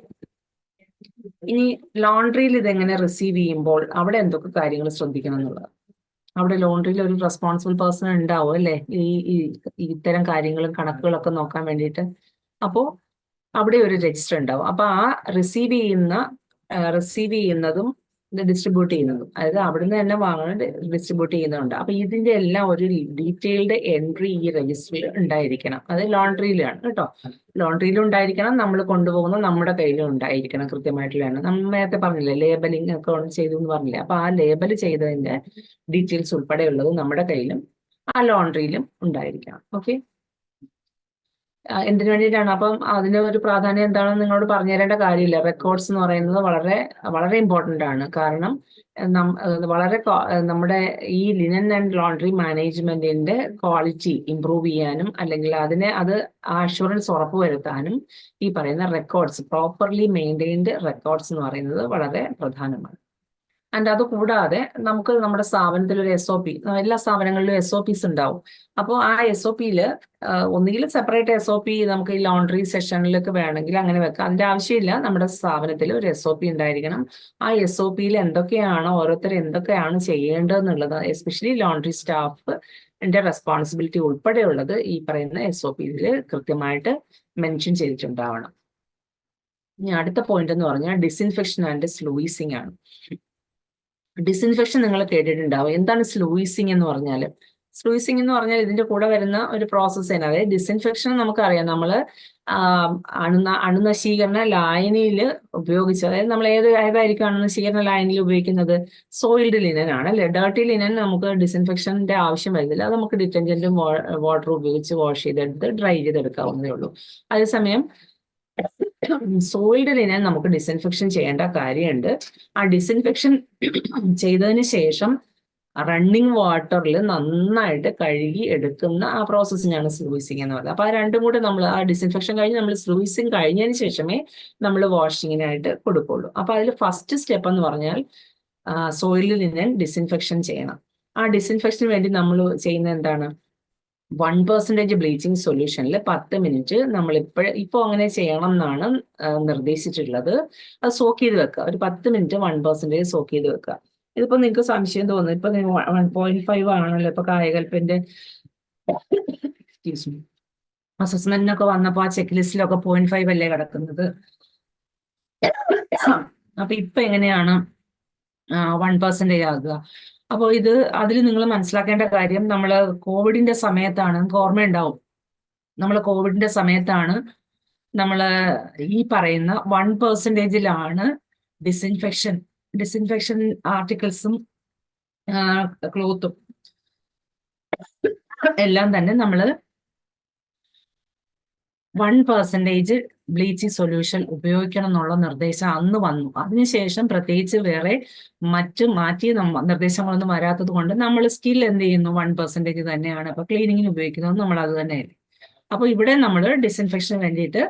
ഇനി ലോണ്ടറിയിൽ ഇതെങ്ങനെ റിസീവ് ചെയ്യുമ്പോൾ അവിടെ എന്തൊക്കെ കാര്യങ്ങൾ ശ്രദ്ധിക്കണം എന്നുള്ളത്. അവിടെ ലോണ്ടറിയിൽ ഒരു റെസ്പോൺസിബിൾ പേഴ്സൺ ഉണ്ടാവും അല്ലെ, ഇത്തരം കാര്യങ്ങളും കണക്കുകളൊക്കെ നോക്കാൻ വേണ്ടിയിട്ട്. അപ്പോൾ അവിടെ ഒരു രജിസ്റ്റർ ഉണ്ടാവും. അപ്പൊ ആ റിസീവ് ചെയ്യുന്നതും ഡിസ്ട്രിബ്യൂട്ട് ചെയ്യുന്നതും, അതായത് അവിടുന്ന് തന്നെ വാങ്ങുന്നത് ഡിസ്ട്രിബ്യൂട്ട് ചെയ്യുന്നുണ്ട്. അപ്പൊ ഇതിന്റെ എല്ലാം ഒരു ഡീറ്റെയിൽഡ് എൻട്രി ഈ രജിസ്റ്ററിൽ ഉണ്ടായിരിക്കണം. അത് ലോണ്ടറിയിലാണ് കേട്ടോ, ലോണ്ടറിയിലും ഉണ്ടായിരിക്കണം, നമ്മൾ കൊണ്ടുപോകുന്ന നമ്മുടെ കയ്യിലും ഉണ്ടായിരിക്കണം കൃത്യമായിട്ടുള്ള എണ്ണം. നമ്മൾ നേരത്തെ പറഞ്ഞില്ലേ ലേബലിംഗ് ഒക്കെ ചെയ്തു എന്ന് പറഞ്ഞില്ലേ. അപ്പൊ ആ ലേബൽ ചെയ്തതിന്റെ ഡീറ്റെയിൽസ് ഉൾപ്പെടെയുള്ളത് നമ്മുടെ കയ്യിലും ആ ലോണ്ടറിയിലും ഉണ്ടായിരിക്കണം. ഓക്കെ, എന്തിനു വേണ്ടിയിട്ടാണ്, അപ്പം അതിന് ഒരു പ്രാധാന്യം എന്താണെന്ന് നിങ്ങളോട് പറഞ്ഞു തരേണ്ട കാര്യമില്ല. റെക്കോർഡ്സ് എന്ന് പറയുന്നത് വളരെ വളരെ ഇമ്പോർട്ടൻ്റ് ആണ്. കാരണം നമ്മുടെ ഈ ലിനൻ ആൻഡ് ലോണ്ടറി മാനേജ്മെന്റിന്റെ ക്വാളിറ്റി ഇംപ്രൂവ് ചെയ്യാനും അല്ലെങ്കിൽ അത് അഷുറൻസ് ഉറപ്പുവരുത്താനും ഈ പറയുന്ന റെക്കോർഡ്സ്, പ്രോപ്പർലി മെയിൻറ്റെയിൻഡ് റെക്കോർഡ്സ് എന്ന് പറയുന്നത് വളരെ പ്രധാനമാണ്. ആൻഡ് അത് കൂടാതെ നമുക്ക് നമ്മുടെ സ്ഥാപനത്തിൽ ഒരു SOP, എല്ലാ സ്ഥാപനങ്ങളിലും SOPs ഉണ്ടാവും. അപ്പോൾ ആ SOPയിൽ ഒന്നുകിൽ സെപ്പറേറ്റ് SOP നമുക്ക് ഈ ലോണ്ടറി സെഷനിലൊക്കെ വേണമെങ്കിൽ അങ്ങനെ വെക്കാം. അതിന്റെ ആവശ്യമില്ല. നമ്മുടെ സ്ഥാപനത്തിൽ ഒരു SOP ഉണ്ടായിരിക്കണം. ആ SOPയിൽ ഓരോരുത്തർ എന്തൊക്കെയാണ് ചെയ്യേണ്ടതെന്നുള്ളത്, എസ്പെഷ്യലി ലോണ്ടറി സ്റ്റാഫിന്റെ റെസ്പോൺസിബിലിറ്റി ഉൾപ്പെടെയുള്ളത് ഈ പറയുന്ന SOPയിൽ കൃത്യമായിട്ട് മെൻഷൻ ചെയ്തിട്ടുണ്ടാവണം. ഇനി അടുത്ത പോയിന്റ് എന്ന് പറഞ്ഞാൽ ഡിസിൻഫെക്ഷൻ ആൻഡ് സ്ലൂയിസിങ് ആണ്. ഡിസിൻഫെക്ഷൻ നിങ്ങൾ കേട്ടിട്ടുണ്ടാവും. എന്താണ് സ്ലൂയിസിങ് എന്ന് പറഞ്ഞാൽ? സ്ലൂയിസിംഗ് എന്ന് പറഞ്ഞാൽ ഇതിന്റെ കൂടെ വരുന്ന ഒരു പ്രോസസ്സ് തന്നെ. അതായത് ഡിസിൻഫെക്ഷൻ നമുക്കറിയാം, നമ്മൾ അണുനശീകരണ ലായനിയിൽ ഉപയോഗിച്ച്, അതായത് നമ്മൾ ഏതായിരിക്കും അണുനശീകരണ ലായനിയിൽ ഉപയോഗിക്കുന്നത്? സോയിൽഡ് ലിനൻ ആണ് അല്ലെ. ഡേർട്ടി ലിനൻ നമുക്ക് ഡിസിൻഫെക്ഷന്റെ ആവശ്യം വരുന്നില്ല. അത് നമുക്ക് ഡിറ്റർജന്റും വാട്ടറും ഉപയോഗിച്ച് വാഷ് ചെയ്തെടുത്ത് ഡ്രൈ ചെയ്തെടുക്കാവുന്നതേ ഉള്ളൂ. അതേസമയം സോയിൽഡ് ലിനൻ നമുക്ക് ഡിസിൻഫെക്ഷൻ ചെയ്യേണ്ട കാര്യമുണ്ട്. ആ ഡിസിൻഫെക്ഷൻ ചെയ്തതിന് ശേഷം റണ്ണിങ് വാട്ടറിൽ നന്നായിട്ട് കഴുകി എടുക്കുന്ന ആ പ്രോസസ്സിനാണ് സ്ലൂയിസിങ് എന്ന് പറയുന്നത്. അപ്പൊ ആ രണ്ടും കൂടെ നമ്മൾ ആ ഡിസിൻഫെക്ഷൻ കഴിഞ്ഞ് നമ്മൾ സ്ലൂയിസിങ് കഴിഞ്ഞതിന് ശേഷമേ നമ്മൾ വാഷിങ്ങിനായിട്ട് കൊടുക്കുള്ളൂ. അപ്പൊ അതിൽ ഫസ്റ്റ് സ്റ്റെപ്പ് എന്ന് പറഞ്ഞാൽ സോയിൽ ലിനൻ ഡിസിൻഫെക്ഷൻ ചെയ്യണം. ആ ഡിസിൻഫെക്ഷന് വേണ്ടി നമ്മൾ ചെയ്യുന്നത് എന്താണ്? 1% ബ്ലീച്ചിങ് സൊല്യൂഷനിൽ 10 മിനിറ്റ് നമ്മൾ ഇപ്പോൾ അങ്ങനെ ചെയ്യണം എന്നാണ് നിർദ്ദേശിച്ചിട്ടുള്ളത്. അത് സോക്ക് ചെയ്ത് വെക്കുക. ഒരു 10 മിനിറ്റ് 1% സോക്ക് ചെയ്ത് വെക്കുക. ഇതിപ്പോ നിങ്ങൾക്ക് സംശയം തോന്നുന്നു, ഇപ്പൊ 1.5 ആണല്ലോ ഇപ്പൊ കായകൽപ്പിന്റെ അസസ്മെന്റിനൊക്കെ വന്നപ്പോ ആ ചെക്ക് ലിസ്റ്റിലൊക്കെ 0.5 അല്ലേ കിടക്കുന്നത്. അപ്പൊ ഇപ്പൊ എങ്ങനെയാണ് 1% ആകുക? അപ്പോൾ അതിൽ നിങ്ങൾ മനസ്സിലാക്കേണ്ട കാര്യം, നമ്മൾ കോവിഡിന്റെ സമയത്താണ്, നിങ്ങൾക്ക് ഓർമ്മയുണ്ടാവും, നമ്മൾ കോവിഡിന്റെ സമയത്താണ് നമ്മൾ ഈ പറയുന്ന 1%ലാണ് ഡിസിൻഫെക്ഷൻ ആർട്ടിക്കിൾസും ക്ലോത്തും എല്ലാം തന്നെ നമ്മൾ 1% ബ്ലീച്ചിങ് സൊല്യൂഷൻ ഉപയോഗിക്കണം എന്നുള്ള നിർദ്ദേശം അന്ന് വന്നു. അതിനുശേഷം പ്രത്യേകിച്ച് വേറെ മാറ്റിയ നിർദ്ദേശങ്ങളൊന്നും വരാത്തത് കൊണ്ട് നമ്മൾ സ്റ്റിൽ എന്ത് ചെയ്യുന്നു? 1% തന്നെയാണ് ഇപ്പൊ ക്ലീനിങ്ങിന് ഉപയോഗിക്കുന്നത്. നമ്മൾ അത് തന്നെയല്ലേ. അപ്പൊ ഇവിടെ നമ്മൾ ഡിസിൻഫെക്ഷന് വേണ്ടിയിട്ട്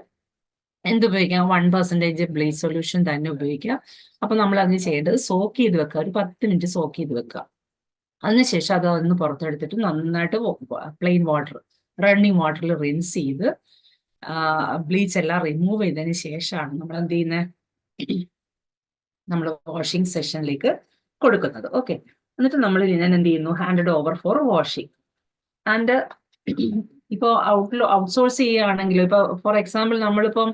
എന്തുപയോഗിക്കാം? 1% ബ്ലീച്ച് സൊല്യൂഷൻ തന്നെ ഉപയോഗിക്കാം. അപ്പൊ നമ്മൾ അതിന് ചെയ്യേണ്ടത് സോക്ക് ചെയ്ത് വെക്കുക. ഒരു 10 മിനിറ്റ് സോക്ക് ചെയ്ത് വെക്കുക. അതിനുശേഷം അത് അതൊന്ന് പുറത്തെടുത്തിട്ട് നന്നായിട്ട് പ്ലെയിൻ വാട്ടർ, റണ്ണിങ് വാട്ടറിൽ റിൻസ് ചെയ്ത് ബ്ലീച്ച് എല്ലാം റിമൂവ് ചെയ്തതിന് ശേഷമാണ് നമ്മൾ എന്ത് ചെയ്യുന്നത്? നമ്മൾ വാഷിംഗ് സെഷനിലേക്ക് കൊടുക്കുന്നത്. ഓക്കെ, എന്നിട്ട് നമ്മൾ ലിനൻ എന്ത് ചെയ്യുന്നു? Handed over for washing. And ഇപ്പോൾ ഔട്ട്സോഴ്സ് ചെയ്യുകയാണെങ്കിൽ, ഇപ്പൊ ഫോർ എക്സാമ്പിൾ നമ്മളിപ്പം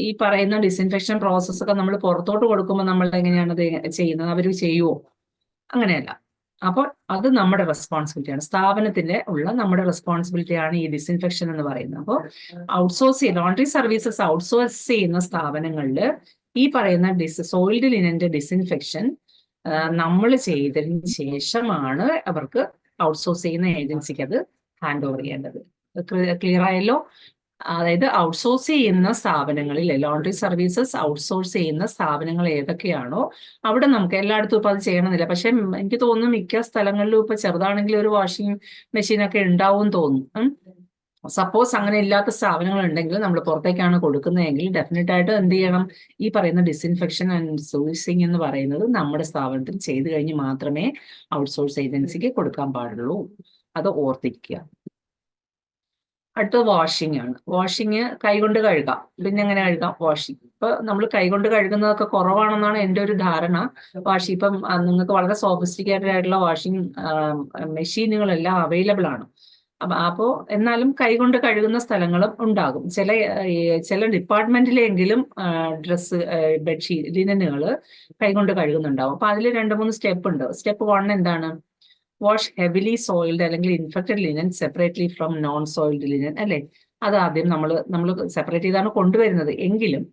ഈ പറയുന്ന ഡിസിൻഫെക്ഷൻ പ്രോസസ് ഒക്കെ നമ്മൾ പുറത്തോട്ട് കൊടുക്കുമ്പോൾ നമ്മൾ എങ്ങനെയാണ് അത് ചെയ്യുന്നത്? അവർ ചെയ്യുമോ? അങ്ങനെയല്ല. അപ്പോൾ അത് നമ്മുടെ റെസ്പോൺസിബിലിറ്റിയാണ്, സ്ഥാപനത്തിന്റെ നമ്മുടെ റെസ്പോൺസിബിലിറ്റിയാണ് ഈ ഡിസിൻഫെക്ഷൻ എന്ന് പറയുന്നത്. അപ്പോൾ ലോണ്ടറി സർവീസസ് ഔട്ട്സോഴ്സ് ചെയ്യുന്ന സ്ഥാപനങ്ങളിൽ ഈ പറയുന്ന സോയിൽഡ് ലിനന്റെ ഡിസിൻഫെക്ഷൻ നമ്മൾ ചെയ്തതിന് ശേഷമാണ് അവർക്ക് ഔട്ട്സോഴ്സ് ചെയ്യുന്ന ഏജൻസിക്ക് അത് ഹാൻഡ് ഓവർ ചെയ്യേണ്ടത്. ക്ലിയർ ആയല്ലോ? അതായത് ഔട്ട്സോഴ്സ് ചെയ്യുന്ന സ്ഥാപനങ്ങളിൽ, ലോണ്ടറി സർവീസസ് ഔട്ട്സോഴ്സ് ചെയ്യുന്ന സ്ഥാപനങ്ങൾ ഏതൊക്കെയാണോ അവിടെ നമുക്ക് എല്ലായിടത്തും ഇപ്പൊ അത് ചെയ്യണമെന്നില്ല. പക്ഷെ എനിക്ക് തോന്നുന്നു മിക്ക സ്ഥലങ്ങളിലും ഇപ്പൊ ചെറുതാണെങ്കിലും ഒരു വാഷിംഗ് മെഷീനൊക്കെ ഉണ്ടാവും തോന്നുന്നു. സപ്പോസ് അങ്ങനെ ഇല്ലാത്ത സ്ഥാപനങ്ങൾ ഉണ്ടെങ്കിൽ, നമ്മൾ പുറത്തേക്കാണ് കൊടുക്കുന്നതെങ്കിൽ ഡെഫിനറ്റ് ആയിട്ട് എന്ത് ചെയ്യണം? ഈ പറയുന്ന ഡിസിൻഫെക്ഷൻ ആൻഡ് സ്ലൂയിസിംഗ് എന്ന് പറയുന്നത് നമ്മുടെ സ്ഥാപനത്തിൽ ചെയ്തു കഴിഞ്ഞ് മാത്രമേ ഔട്ട്സോഴ്സ് ഏജൻസിക്ക് കൊടുക്കാൻ പാടുള്ളൂ. അത് ഓർത്തിരിക്കുക. അടുത്തത് വാഷിംഗ് ആണ്. വാഷിംഗ് കൈകൊണ്ട് കഴുകാം. പിന്നെ എങ്ങനെ കഴുകാം? വാഷിംഗ് ഇപ്പൊ നമ്മൾ കൈകൊണ്ട് കഴുകുന്നതൊക്കെ കുറവാണെന്നാണ് എൻ്റെ ഒരു ധാരണ. ഇപ്പം നിങ്ങൾക്ക് വളരെ സോഫിസ്റ്റിക്കേറ്റഡ് ആയിട്ടുള്ള വാഷിംഗ് മെഷീനുകളെല്ലാം അവൈലബിൾ ആണ്. അപ്പോ എന്നാലും കൈകൊണ്ട് കഴുകുന്ന സ്ഥലങ്ങളും ഉണ്ടാകും. ചില ഡിപ്പാർട്ട്മെന്റിലെങ്കിലും ഡ്രസ്സ്, ബെഡ്ഷീറ്റ്, ലിനനുകൾ കൈകൊണ്ട് കഴുകുന്നുണ്ടാവും. അപ്പൊ അതിൽ 2-3 സ്റ്റെപ്പ് ഉണ്ട്. സ്റ്റെപ്പ് 1 എന്താണ്? വാഷ് ഹെവിലി സോയിൽഡ് അല്ലെങ്കിൽ infected linen separately from non soiled linen അല്ലെ. അത് ആദ്യം നമ്മൾ സെപ്പറേറ്റ് ചെയ്താണ് കൊണ്ടുവരുന്നത്. എങ്കിലും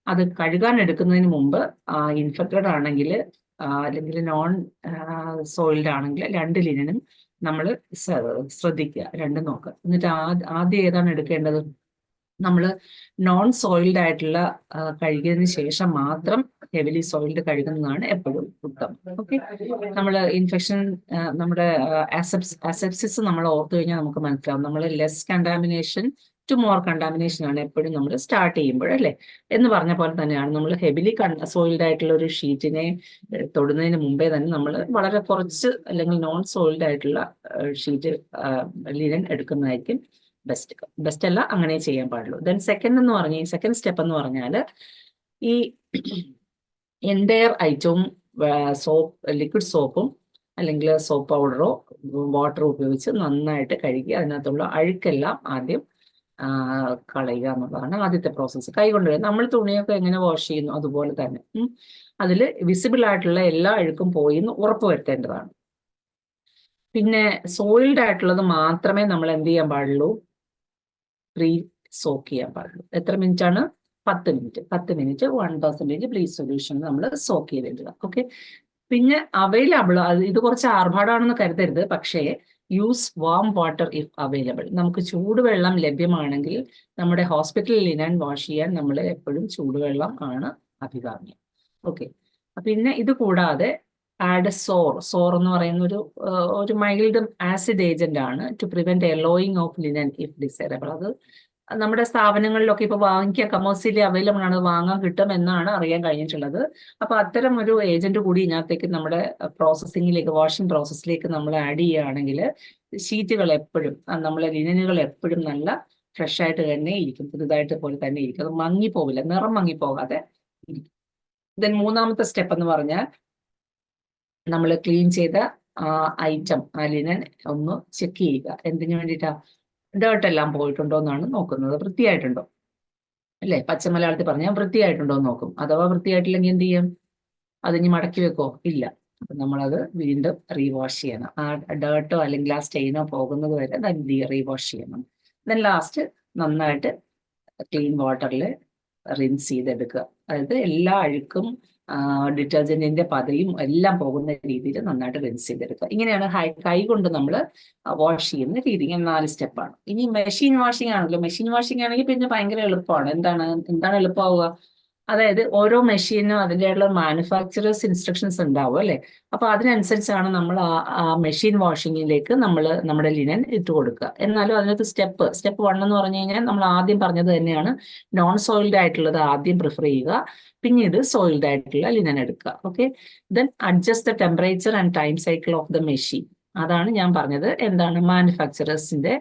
അത് കഴുകാൻ എടുക്കുന്നതിന് മുമ്പ് ഇൻഫെക്റ്റഡ് ആണെങ്കിൽ അല്ലെങ്കിൽ നോൺ സോയിൽഡ് ആണെങ്കിൽ 2 ലിനനും നമ്മൾ ശ്രദ്ധിക്കുക, രണ്ടും നോക്കുക. എന്നിട്ട് ആദ്യം ഏതാണ് എടുക്കേണ്ടത്? നമ്മൾ നോൺ സോയിൽഡ് ആയിട്ടുള്ള കഴുകിയതിന് ശേഷം മാത്രം ഹെവിലി സോയിൽഡ് കഴുകുന്നതാണ് എപ്പോഴും ഉത്തമം. ഓക്കെ, നമ്മൾ ഇൻഫെക്ഷൻ, നമ്മുടെ അസെപ്സിസ് നമ്മൾ ഓർത്തു കഴിഞ്ഞാൽ നമുക്ക് മനസ്സിലാവും. നമ്മൾ less contamination to more contamination ആണ് എപ്പോഴും നമ്മൾ സ്റ്റാർട്ട് ചെയ്യുമ്പോൾ അല്ലേ. എന്ന് പറഞ്ഞ പോലെ തന്നെയാണ് നമ്മൾ ഹെവിലി സോയിൽഡ് ആയിട്ടുള്ള ഒരു ഷീറ്റിനെ തൊടുന്നതിന് മുമ്പേ തന്നെ നമ്മൾ വളരെ കുറച്ച് അല്ലെങ്കിൽ നോൺ സോയിൽഡ് ആയിട്ടുള്ള ഷീറ്റ് ലിനൻ എടുക്കുന്നതായിരിക്കും ബെസ്റ്റ് അല്ല, അങ്ങനെ ചെയ്യാൻ പാടുള്ളൂ. ദെൻ സെക്കൻഡ് സ്റ്റെപ്പ് എന്ന് പറഞ്ഞാൽ ഈ എൻറ്റയർ ഐറ്റവും ലിക്വിഡ് സോപ്പും അല്ലെങ്കിൽ സോപ്പ് പൗഡറോ വാട്ടറോ ഉപയോഗിച്ച് നന്നായിട്ട് കഴുകി അതിനകത്തുള്ള അഴുക്കെല്ലാം ആദ്യം കളയുക എന്നുള്ളതാണ് ആദ്യത്തെ പ്രോസസ്സ്. കൈകൊണ്ട് നമ്മൾ തുണിയൊക്കെ എങ്ങനെ വാഷ് ചെയ്യുന്നു അതുപോലെ തന്നെ അതിൽ വിസിബിൾ ആയിട്ടുള്ള എല്ലാ അഴുക്കും പോയി എന്ന് ഉറപ്പ് വരുത്തേണ്ടതാണ്. പിന്നെ സോയിൽഡ് ആയിട്ടുള്ളത് മാത്രമേ നമ്മൾ എന്ത് ചെയ്യാൻ പാടുള്ളൂ, പ്രീ സോക്ക് ചെയ്യാൻ പാടുള്ളൂ. എത്ര മിനിറ്റ് ആണ്? 10 മിനിറ്റ് 1% ബ്ലീച്ച് സൊല്യൂഷൻ നമ്മൾ സോക്ക് ചെയ്തിടുക. ഓക്കെ. പിന്നെ അവൈലബിൾ, ഇത് കുറച്ച് ആർഭാടമാണെന്ന് കരുതരുത്, പക്ഷേ use warm water if available. നമുക്ക് ചൂടുവെള്ളം ലഭ്യമാണെങ്കിൽ നമ്മുടെ ഹോസ്പിറ്റൽ ലിനൻ വാഷ് ചെയ്യാൻ നമ്മൾ എപ്പോഴും ചൂടുവെള്ളം ആണ് അഭികാമ്യം. ഓക്കെ. പിന്നെ ഇത് കൂടാതെ ആഡ് സോർ എന്ന് പറയുന്ന ഒരു മൈൽഡ് ആസിഡ് ഏജന്റ് ആണ് to prevent yellowing of linen if desirable. അത് നമ്മുടെ സ്ഥാപനങ്ങളിലൊക്കെ ഇപ്പൊ വാങ്ങിക്കുക, കമേഴ്സ്യലി അവൈലബിൾ ആണ്, വാങ്ങാൻ കിട്ടും എന്നാണ് അറിയാൻ കഴിഞ്ഞിട്ടുള്ളത്. അപ്പൊ അത്തരം ഒരു ഏജന്റ് കൂടി ഇതിനകത്തേക്ക് നമ്മുടെ പ്രോസസ്സിംഗിലേക്ക്, വാഷിംഗ് പ്രോസസ്സിലേക്ക് നമ്മൾ ആഡ് ചെയ്യുകയാണെങ്കിൽ ഷീറ്റുകൾ എപ്പോഴും, നമ്മളെ ലിനനുകൾ എപ്പോഴും നല്ല ഫ്രഷ് ആയിട്ട് തന്നെ ഇരിക്കും, പുതുതായിട്ട് പോലെ തന്നെ ഇരിക്കും. അത് മങ്ങിപ്പോവില്ല, നിറം മങ്ങിപ്പോകാതെ ഇരിക്കും. ദെൻ മൂന്നാമത്തെ സ്റ്റെപ്പ് എന്ന് പറഞ്ഞാൽ നമ്മൾ ക്ലീൻ ചെയ്ത ഐറ്റം, ആ ലിനൻ ഒന്ന് ചെക്ക് ചെയ്യുക. എന്തിനു വേണ്ടിയിട്ടാ? ഡേർട്ട് എല്ലാം പോയിട്ടുണ്ടോ എന്നാണ് നോക്കുന്നത്. വൃത്തിയായിട്ടുണ്ടോ അല്ലേ? പച്ച മലയാളത്തിൽ പറഞ്ഞാൽ വൃത്തിയായിട്ടുണ്ടോ എന്ന് നോക്കും. അഥവാ വൃത്തിയായിട്ടില്ലെങ്കിൽ എന്ത് ചെയ്യും? അതിനി മടക്കി വെക്കോ? ഇല്ല. അപ്പൊ നമ്മളത് വീണ്ടും റീവാഷ് ചെയ്യണം. ആ ഡേർട്ടോ അല്ലെങ്കിൽ ആ സ്റ്റെയിനോ പോകുന്നത് വരെ റീവാഷ് ചെയ്യണം. ദെൻ ലാസ്റ്റ് നന്നായിട്ട് ക്ലീൻ വാട്ടറിൽ റിൻസ് ചെയ്തെടുക്കുക. അതായത് എല്ലാ അഴുക്കും ഡിറ്റർജന്റിന്റെ പതയും എല്ലാം പോകുന്ന രീതിയിൽ നന്നായിട്ട് റിൻസ് ചെയ്തെടുക്കുക. ഇങ്ങനെയാണ് കൈ കൊണ്ട് നമ്മൾ വാഷ് ചെയ്യുന്ന രീതി. ഇങ്ങനെ 4 സ്റ്റെപ്പാണ്. ഇനി മെഷീൻ വാഷിംഗ് ആണല്ലോ. മെഷീൻ വാഷിംഗ് ആണെങ്കിൽ പിന്നെ ഭയങ്കര എളുപ്പമാണ്. എന്താണ് എളുപ്പമാവുക? അതായത് ഓരോ മെഷീനും അതിൻ്റെയുള്ള മാനുഫാക്ചറേഴ്സ് ഇൻസ്ട്രക്ഷൻസ് ഉണ്ടാവും അല്ലേ? അപ്പൊ അതിനനുസരിച്ചാണ് നമ്മൾ ആ മെഷീൻ വാഷിങ്ങിലേക്ക് നമ്മൾ നമ്മുടെ ലിനൻ ഇട്ട് കൊടുക്കുക. എന്നാലും അതിനകത്ത് സ്റ്റെപ്പ് 1 എന്ന് പറഞ്ഞു കഴിഞ്ഞാൽ നമ്മൾ ആദ്യം പറഞ്ഞത് തന്നെയാണ്. നോൺ സോയിൽഡ് ആയിട്ടുള്ളത് ആദ്യം പ്രിഫർ ചെയ്യുക, പിന്നീട് സോയിൽഡ് ആയിട്ടുള്ള ലിനൻ എടുക്കുക. Okay. Then adjust the temperature and time cycle of the machine. അതാണ് ഞാൻ പറഞ്ഞത്. എന്താണ്? മാനുഫാക്ചറേഴ്സിന്റെ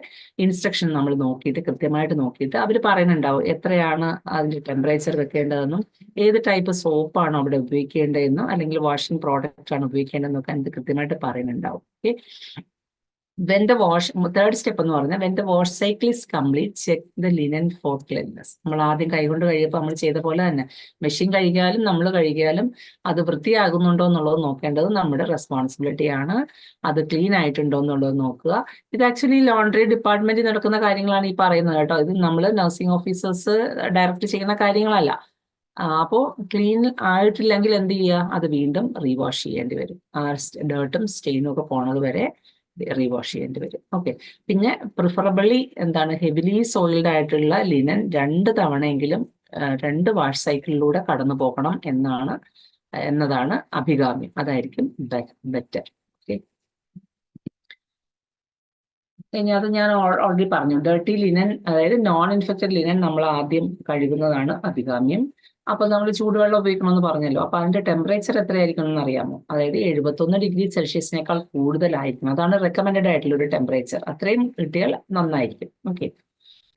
ഇൻസ്ട്രക്ഷൻ നമ്മൾ നോക്കിയിട്ട്, കൃത്യമായിട്ട് നോക്കിയിട്ട് അവർ പറയുന്നുണ്ടാവും എത്രയാണ് അതിന്റെ ടെമ്പറേച്ചർ വെക്കേണ്ടതെന്നും ഏത് ടൈപ്പ് സോപ്പാണ് അവിടെ ഉപയോഗിക്കേണ്ടതെന്നും അല്ലെങ്കിൽ വാഷിംഗ് പ്രോഡക്റ്റ് ആണ് ഉപയോഗിക്കേണ്ടതെന്നൊക്കെ അതിന് കൃത്യമായിട്ട് പറയുന്നുണ്ടാവും. ഓക്കെ. തേർഡ് സ്റ്റെപ്പ് എന്ന് പറഞ്ഞാൽ when the wash cycle is complete check the linen for cleanness. നമ്മൾ ആദ്യം കൈകൊണ്ട് കഴിയുമ്പോൾ നമ്മൾ ചെയ്ത പോലെ തന്നെ മെഷീൻ കഴുകിയാലും നമ്മൾ കഴുകിയാലും അത് വൃത്തിയാകുന്നുണ്ടോ എന്നുള്ളത് നോക്കേണ്ടത് നമ്മുടെ റെസ്പോൺസിബിലിറ്റി ആണ്. അത് ക്ലീൻ ആയിട്ടുണ്ടോ എന്നുള്ളത് നോക്കുക. ഇത് ആക്ച്വലി ലോണ്ടറി ഡിപ്പാർട്ട്മെന്റിൽ നടക്കുന്ന കാര്യങ്ങളാണ് ഈ പറയുന്നത് കേട്ടോ. ഇത് നമ്മൾ നഴ്സിംഗ് ഓഫീസേഴ്സ് ഡയറക്റ്റ് ചെയ്യുന്ന കാര്യങ്ങളല്ല. അപ്പോൾ ക്ലീൻ ആയിട്ടില്ലെങ്കിൽ എന്ത് ചെയ്യുക? അത് വീണ്ടും റീവാഷ് ചെയ്യേണ്ടി വരും. ആ ഡേർട്ടും സ്റ്റെയിനും ഒക്കെ പോണത് വരെ റീവാഷ് ചെയ്യേണ്ടി വരും. ഓക്കെ. പിന്നെ പ്രിഫറബിളി ഹെവിലി സോയിൽഡ് ആയിട്ടുള്ള ലിനൻ 2 തവണയെങ്കിലും 2 വാഷ് സൈക്കിളിലൂടെ കടന്നു പോകണം എന്നതാണ് അഭികാമ്യം. അതായിരിക്കും ബെറ്റർ. ഓക്കെ. ഇനി അത് ഞാൻ ഓൾറെഡി പറഞ്ഞു. ഡേർട്ടി ലിനൻ, അതായത് നോൺ ഇൻഫെക്റ്റഡ് ലിനൻ നമ്മൾ ആദ്യം കഴുകുന്നതാണ് അഭികാമ്യം. അപ്പൊ നമ്മൾ ചൂടുവെള്ളം ഉപയോഗിക്കണമെന്ന് പറഞ്ഞല്ലോ. അപ്പൊ അതിന്റെ ടെമ്പറേച്ചർ എത്രയായിരിക്കണം എന്ന് അറിയാമോ? അതായത് 71 ഡിഗ്രി സെൽഷ്യസിനേക്കാൾ കൂടുതലായിരിക്കും. അതാണ് റെക്കമെൻഡഡ് ആയിട്ടുള്ള ഒരു ടെമ്പറേച്ചർ. അത്രയും കിട്ടിയാൽ നന്നായിരിക്കും. ഓക്കെ.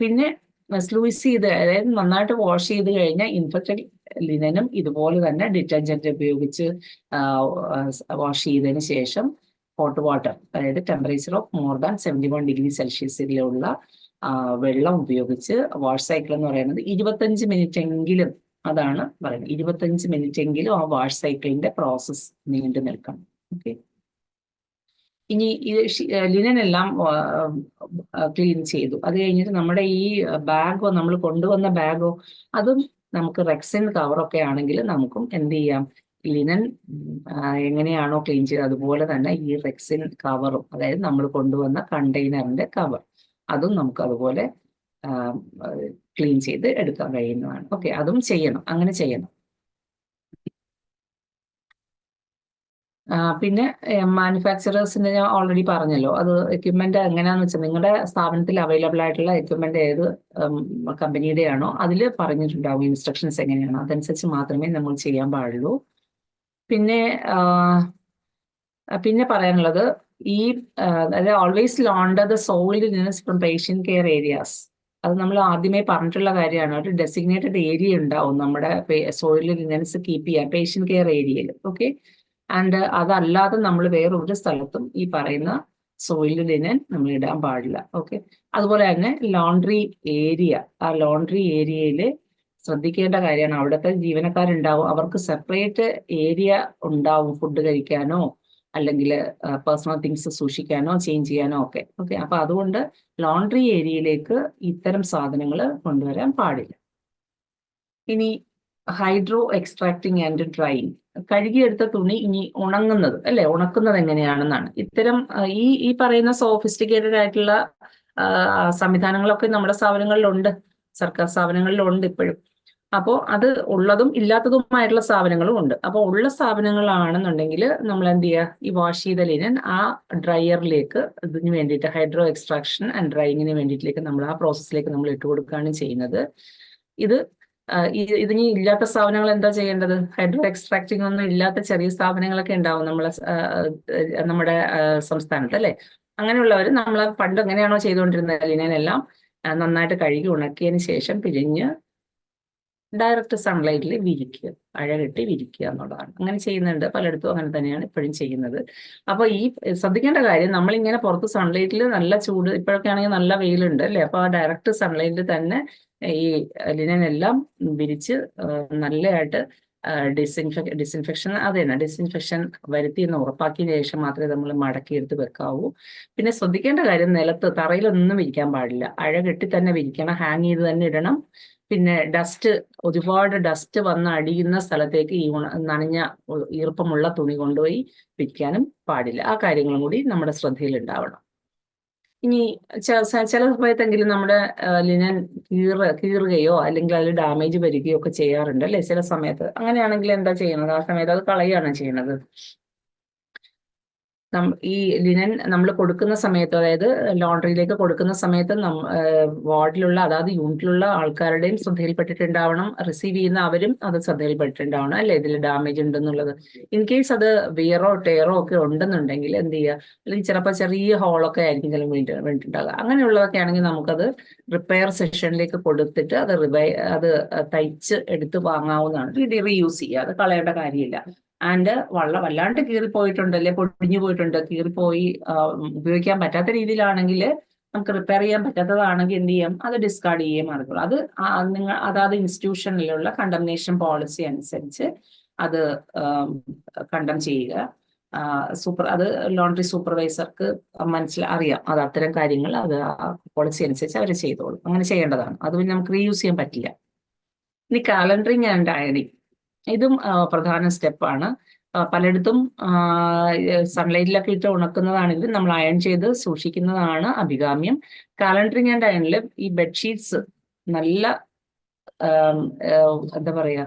പിന്നെ സ്ലൂയിസ് ചെയ്ത്, അതായത് നന്നായിട്ട് വാഷ് ചെയ്ത് കഴിഞ്ഞാൽ ഇൻഫെക്റ്റഡ് ലിനനും ഇതുപോലെ തന്നെ ഡിറ്റർജന്റ് ഉപയോഗിച്ച് വാഷ് ചെയ്തതിന് ശേഷം ഹോട്ട് വാട്ടർ, അതായത് temperature of more than 71 degree സെൽഷ്യസിലുള്ള വെള്ളം ഉപയോഗിച്ച് വാഷ് സൈക്കിൾ എന്ന് പറയുന്നത് 25 മിനിറ്റ് എങ്കിലും, അതാണ് പറയുന്നത്, 25 മിനിറ്റ് എങ്കിലും ആ വാഷ് സൈക്കിളിന്റെ പ്രോസസ് നീണ്ടു നിൽക്കണം. ഓക്കെ. ഇനി ലിനൻ എല്ലാം ക്ലീൻ ചെയ്തു. അത് കഴിഞ്ഞിട്ട് നമ്മുടെ ഈ ബാഗോ, നമ്മൾ കൊണ്ടുവന്ന ബാഗോ, അതും നമുക്ക് റെക്സിൻ കവറൊക്കെ ആണെങ്കിൽ നമുക്കും എന്ത് ചെയ്യാം? ലിനൻ എങ്ങനെയാണോ ക്ലീൻ ചെയ്തത് അതുപോലെ തന്നെ ഈ റെക്സിൻ കവറും, അതായത് നമ്മൾ കൊണ്ടുവന്ന കണ്ടെയ്നറിന്റെ കവർ, അതും നമുക്ക് അതുപോലെ ക്ലീൻ ചെയ്ത് എടുക്കാൻ കഴിയുന്നതാണ്. ഓക്കെ. അതും ചെയ്യണം, അങ്ങനെ ചെയ്യണം. പിന്നെ മാനുഫാക്ചറേഴ്സിന്റെ ഞാൻ ഓൾറെഡി പറഞ്ഞല്ലോ. അത് എക്യുപ്മെന്റ് എങ്ങനെയാന്ന് വെച്ചാൽ നിങ്ങളുടെ സ്ഥാപനത്തിൽ അവൈലബിൾ ആയിട്ടുള്ള എക്യുപ്മെന്റ് ഏത് കമ്പനിയുടെ ആണോ അതിൽ പറഞ്ഞിട്ടുണ്ടാവും ഇൻസ്ട്രക്ഷൻസ് എങ്ങനെയാണോ, അതനുസരിച്ച് മാത്രമേ നമ്മൾ ചെയ്യാൻ പാടുള്ളൂ. പിന്നെ പറയാനുള്ളത് ഈ അതായത് always launder the soiled linens from patient care areas. അത് നമ്മൾ ആദ്യമേ പറഞ്ഞിട്ടുള്ള കാര്യമാണ്. ഒരു ഡെസിഗ്നേറ്റഡ് ഏരിയ ഉണ്ടാവും നമ്മുടെ സോയിൽഡ് ലിനൻസ് കീപ്പ് ചെയ്യാൻ പേഷ്യന്റ് കെയർ ഏരിയയിൽ. ഓക്കെ. ആൻഡ് അതല്ലാതെ നമ്മൾ വേറൊരു സ്ഥലത്തും ഈ പറയുന്ന സോയിൽഡ് ലിനൻ നമ്മൾ ഇടാൻ പാടില്ല. ഓക്കെ. അതുപോലെ തന്നെ ലോണ്ടറി ഏരിയ, ആ ലോണ്ടറി ഏരിയയിൽ ശ്രദ്ധിക്കേണ്ട കാര്യമാണ്. അവിടുത്തെ ജീവനക്കാരുണ്ടാവും, അവർക്ക് സെപ്പറേറ്റ് ഏരിയ ഉണ്ടാവും ഫുഡ് കഴിക്കാനോ അല്ലെങ്കിൽ പേഴ്സണൽ തിങ്സ് സൂക്ഷിക്കാനോ ചേഞ്ച് ചെയ്യാനോ ഒക്കെ. ഓക്കെ, അപ്പൊ അതുകൊണ്ട് ലോണ്ടറി ഏരിയയിലേക്ക് ഇത്തരം സാധനങ്ങൾ കൊണ്ടുവരാൻ പാടില്ല. ഇനി ഹൈഡ്രോ എക്സ്ട്രാക്ടിങ് ആൻഡ് ഡ്രൈയിങ്, കഴുകിയെടുത്ത തുണി ഇനി ഉണങ്ങുന്നത് അല്ലെ, ഉണക്കുന്നത് എങ്ങനെയാണെന്നാണ്. ഇത്തരം ഈ പറയുന്ന സോഫിസ്റ്റിക്കേറ്റഡ് ആയിട്ടുള്ള സംവിധാനങ്ങളൊക്കെ നമ്മുടെ സ്ഥാപനങ്ങളിലുണ്ട്, സർക്കാർ സ്ഥാപനങ്ങളിലുണ്ട് ഇപ്പോഴും. അപ്പോൾ അത് ഉള്ളതും ഇല്ലാത്തതുമായിട്ടുള്ള സ്ഥാപനങ്ങളും ഉണ്ട്. അപ്പോൾ ഉള്ള സ്ഥാപനങ്ങളാണെന്നുണ്ടെങ്കിൽ നമ്മൾ എന്ത് ചെയ്യുക, ഈ വാഷ് ചെയ്ത ലിനൻ ആ ഡ്രയറിലേക്ക് ഇതിന് വേണ്ടിയിട്ട് ഹൈഡ്രോ എക്സ്ട്രാക്ഷൻ ആൻഡ് ഡ്രൈയിങ്ങിന് വേണ്ടിയിട്ടിലേക്ക് നമ്മൾ ആ പ്രോസസ്സിലേക്ക് നമ്മൾ ഇട്ട് കൊടുക്കുകയാണ് ചെയ്യുന്നത്. ഇതിന് ഇല്ലാത്ത സ്ഥാപനങ്ങൾ എന്താ ചെയ്യേണ്ടത്? ഹൈഡ്രോ എക്സ്ട്രാക്ടിങ് ഒന്നും ഇല്ലാത്ത ചെറിയ സ്ഥാപനങ്ങളൊക്കെ ഉണ്ടാവും നമ്മുടെ സംസ്ഥാനത്ത് അല്ലെ. അങ്ങനെയുള്ളവർ നമ്മൾ പണ്ട് എങ്ങനെയാണോ ചെയ്തുകൊണ്ടിരുന്നത്, ലിനനെല്ലാം നന്നായിട്ട് കഴുകി ഉണക്കിയതിന് ശേഷം പിഴിഞ്ഞ് ഡയറക്റ്റ് സൺലൈറ്റിൽ വിരിക്കുക, അഴകെട്ടി വിരിക്കുക എന്നുള്ളതാണ്. അങ്ങനെ ചെയ്യുന്നുണ്ട് പലയിടത്തും, അങ്ങനെ തന്നെയാണ് ഇപ്പോഴും ചെയ്യുന്നത്. അപ്പൊ ഈ ശ്രദ്ധിക്കേണ്ട കാര്യം, നമ്മളിങ്ങനെ പുറത്ത് സൺലൈറ്റിൽ നല്ല ചൂട്, ഇപ്പോഴൊക്കെ ആണെങ്കിൽ നല്ല വെയിലുണ്ട് അല്ലെ, അപ്പൊ ആ ഡയറക്റ്റ് സൺലൈറ്റിൽ തന്നെ ഈ ലിനനെല്ലാം വിരിച്ച് നല്ലതായിട്ട് ഡിസിൻഫെക്ഷൻ വരുത്തി എന്ന് ഉറപ്പാക്കിയതിനു ശേഷം മാത്രമേ നമ്മൾ മടക്കിയെടുത്ത് വെക്കാവൂ. പിന്നെ ശ്രദ്ധിക്കേണ്ട കാര്യം, നിലത്ത് തറയിലൊന്നും വിരിക്കാൻ പാടില്ല, അഴകെട്ടി തന്നെ വിരിക്കണം, ഹാങ് ചെയ്ത് തന്നെ ഇടണം. പിന്നെ ഒരുപാട് ഡസ്റ്റ് വന്ന് അടിയുന്ന സ്ഥലത്തേക്ക് ഈ നനഞ്ഞ ഈർപ്പമുള്ള തുണി കൊണ്ടുപോയി വിരിക്കാനും പാടില്ല. ആ കാര്യങ്ങളും കൂടി നമ്മുടെ ശ്രദ്ധയിൽ ഉണ്ടാവണം. ഇനി ചില സമയത്തെങ്കിലും നമ്മുടെ ലിനൻ കീറുകയോ അല്ലെങ്കിൽ അതിൽ ഡാമേജ് വരികയോ ഒക്കെ ചെയ്യാറുണ്ട് അല്ലെ ചില സമയത്ത്. അങ്ങനെയാണെങ്കിൽ എന്താ ചെയ്യുന്നത്? ആ സമയത്ത് അത് കളയുകയാണ് ചെയ്യുന്നത്. ഈ ലിനൻ നമ്മൾ കൊടുക്കുന്ന സമയത്ത്, അതായത് ലോണ്ടറിയിലേക്ക് കൊടുക്കുന്ന സമയത്ത് വാർഡിലുള്ള അതായത് യൂണിറ്റിലുള്ള ആൾക്കാരുടെയും ശ്രദ്ധയിൽപ്പെട്ടിട്ടുണ്ടാവണം, റിസീവ് ചെയ്യുന്ന അവരും അത് ശ്രദ്ധയിൽപ്പെട്ടിട്ടുണ്ടാവണം അല്ലെ, ഇതിൽ ഡാമേജ് ഉണ്ടെന്നുള്ളത്. ഇൻ കേസ് അത് വിയറോ ടയറോ ഒക്കെ ഉണ്ടെന്നുണ്ടെങ്കിൽ എന്ത് ചെയ്യുക, അല്ലെങ്കിൽ ചിലപ്പോൾ ചെറിയ ഹോളൊക്കെ ആയിരിക്കും ചില വേണ്ടിയിട്ടുണ്ടാകുക. അങ്ങനെയുള്ളതൊക്കെ ആണെങ്കിൽ നമുക്കത് റിപ്പയർ സെഷനിലേക്ക് കൊടുത്തിട്ട് അത് തയ്ച്ച് എടുത്ത് വാങ്ങാവുന്നതാണ്. റീയൂസ് ചെയ്യുക, അത് കളയേണ്ട കാര്യമില്ല. ആൻഡ് വല്ലാണ്ട് കീറിപ്പോയിട്ടുണ്ടല്ലേ, പൊടിഞ്ഞു പോയിട്ടുണ്ട്, കീറിപ്പോയി ഉപയോഗിക്കാൻ പറ്റാത്ത രീതിയിലാണെങ്കിൽ, നമുക്ക് റിപ്പയർ ചെയ്യാൻ പറ്റാത്തതാണെങ്കിൽ എന്ത് ചെയ്യാം, അത് ഡിസ്കാർഡ് ചെയ്യാൻ മാർഗുള്ളൂ. അത് അതാത് ഇൻസ്റ്റിറ്റ്യൂഷനിലുള്ള കണ്ടംനേഷൻ പോളിസി അനുസരിച്ച് അത് കണ്ടം ചെയ്യുക. അത് ലോണ്ടറി സൂപ്പർവൈസർക്ക് അറിയാം, അത് അത്തരം കാര്യങ്ങൾ അത് പോളിസി അനുസരിച്ച് അവർ ചെയ്തോളും. അങ്ങനെ ചെയ്യേണ്ടതാണ്. അത് പിന്നെ നമുക്ക് റീയൂസ് ചെയ്യാൻ പറ്റില്ല. ഇനി കാലണ്ടറിങ് ആൻഡ് അയണിങ്, ഇതും പ്രധാന സ്റ്റെപ്പാണ്. പലയിടത്തും സൺലൈറ്റിലൊക്കെ ഇട്ട് ഉണക്കുന്നതാണെങ്കിലും നമ്മൾ അയൺ ചെയ്ത് സൂക്ഷിക്കുന്നതാണ് അഭികാമ്യം. കാലണ്ടറിങ് ആൻഡ് അയണിൽ ഈ ബെഡ്ഷീറ്റ്സ് നല്ല എന്താ പറയാ,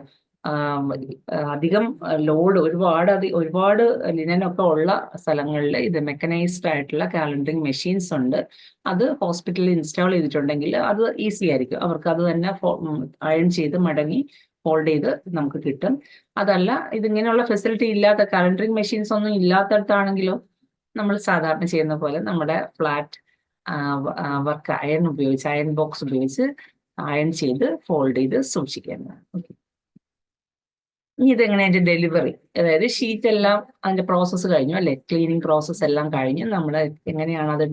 അധികം ലോഡ് ഒരുപാട് ലിനനൊക്കെ ഉള്ള സ്ഥലങ്ങളിൽ ഇത് മെക്കനൈസ്ഡ് ആയിട്ടുള്ള കാലണ്ടറിങ് മെഷീൻസ് ഉണ്ട്. അത് ഹോസ്പിറ്റലിൽ ഇൻസ്റ്റാൾ ചെയ്തിട്ടുണ്ടെങ്കിൽ അത് ഈസി ആയിരിക്കും, അവർക്ക് അത് തന്നെ അയൺ ചെയ്ത് മടങ്ങി ഫോൾഡ് ചെയ്ത് നമുക്ക് കിട്ടും. അതല്ല ഇതിങ്ങനെയുള്ള ഫെസിലിറ്റി ഇല്ലാത്ത കാലണ്ടറിങ് മെഷീൻസ് ഒന്നും ഇല്ലാത്തടത്താണെങ്കിലോ നമ്മൾ സാധാരണ ചെയ്യുന്ന പോലെ നമ്മുടെ ഫ്ലാറ്റ് വർക്ക് അയൺ ബോക്സ് ഉപയോഗിച്ച് അയൺ ചെയ്ത് ഫോൾഡ് ചെയ്ത് സൂക്ഷിക്കേണ്ടതാണ്. ഓക്കെ, ഇനി ഇതെങ്ങനെ അതിന്റെ ഡെലിവറി, അതായത് ഷീറ്റ് എല്ലാം അതിന്റെ പ്രോസസ്സ് കഴിഞ്ഞു അല്ലെ, ക്ലീനിങ് പ്രോസസ്സ് എല്ലാം കഴിഞ്ഞ് നമ്മൾ എങ്ങനെയാണ് അത്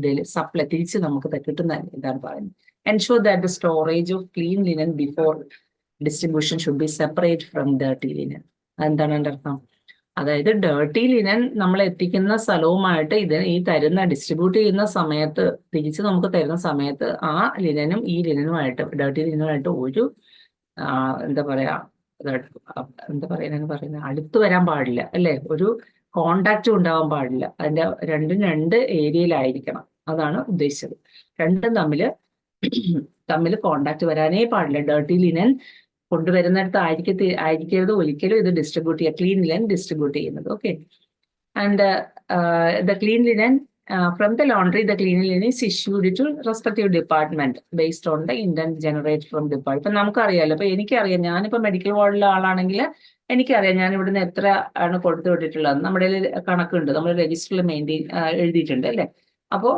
തിരിച്ച് നമുക്ക് കിട്ടുന്നത് ഇതാണ് പറയുന്നത്. Ensure that the storage of clean linen before distribution should be separate from dirty linen. അതെന്താണ് എൻ്റെ അർത്ഥം? അതായത് ഡേർട്ടി ലിനൻ നമ്മൾ എത്തിക്കുന്ന സ്ഥലവുമായിട്ട് ഡിസ്ട്രിബ്യൂട്ട് ചെയ്യുന്ന സമയത്ത്, തിരിച്ച് നമുക്ക് തരുന്ന സമയത്ത് ആ ലിനനും ഈ ലിനനുമായിട്ട്, ഡേർട്ടി ലിനനുമായിട്ട് ഒരു എന്താ പറയാ അടുത്ത് വരാൻ പാടില്ല അല്ലെ, ഒരു കോണ്ടാക്റ്റും ഉണ്ടാവാൻ പാടില്ല. അതിന്റെ രണ്ട് ഏരിയയിലായിരിക്കണം, അതാണ് ഉദ്ദേശിച്ചത്. രണ്ടും തമ്മിൽ കോണ്ടാക്ട് വരാനേ പാടില്ല. ഡേർട്ടി ലിനൻ കൊണ്ടുവരുന്നിടത്ത് ആയിരിക്കരുത് ഒരിക്കലും ഇത് ഡിസ്ട്രിബ്യൂട്ട് ചെയ്യുക, ക്ലീൻ ലിനൻ ഡിസ്ട്രിബ്യൂട്ട് ചെയ്യുന്നത്. Okay, and the clean linen from the laundry, the clean linen is issued to respective department based on the intent generated from department. ഇപ്പൊ നമുക്കറിയാലോ, ഇപ്പൊ എനിക്കറിയാം, ഞാനിപ്പോ മെഡിക്കൽ വാർഡിലെ ആളാണെങ്കിൽ എനിക്കറിയാം ഞാൻ ഇവിടുന്ന് എത്ര ആണ് കൊടുത്തു വിട്ടിട്ടുള്ളത്. നമ്മുടെ കണക്കുണ്ട്, നമ്മൾ രജിസ്റ്ററിൽ എഴുതിയിട്ടുണ്ട് അല്ലെ. അപ്പോ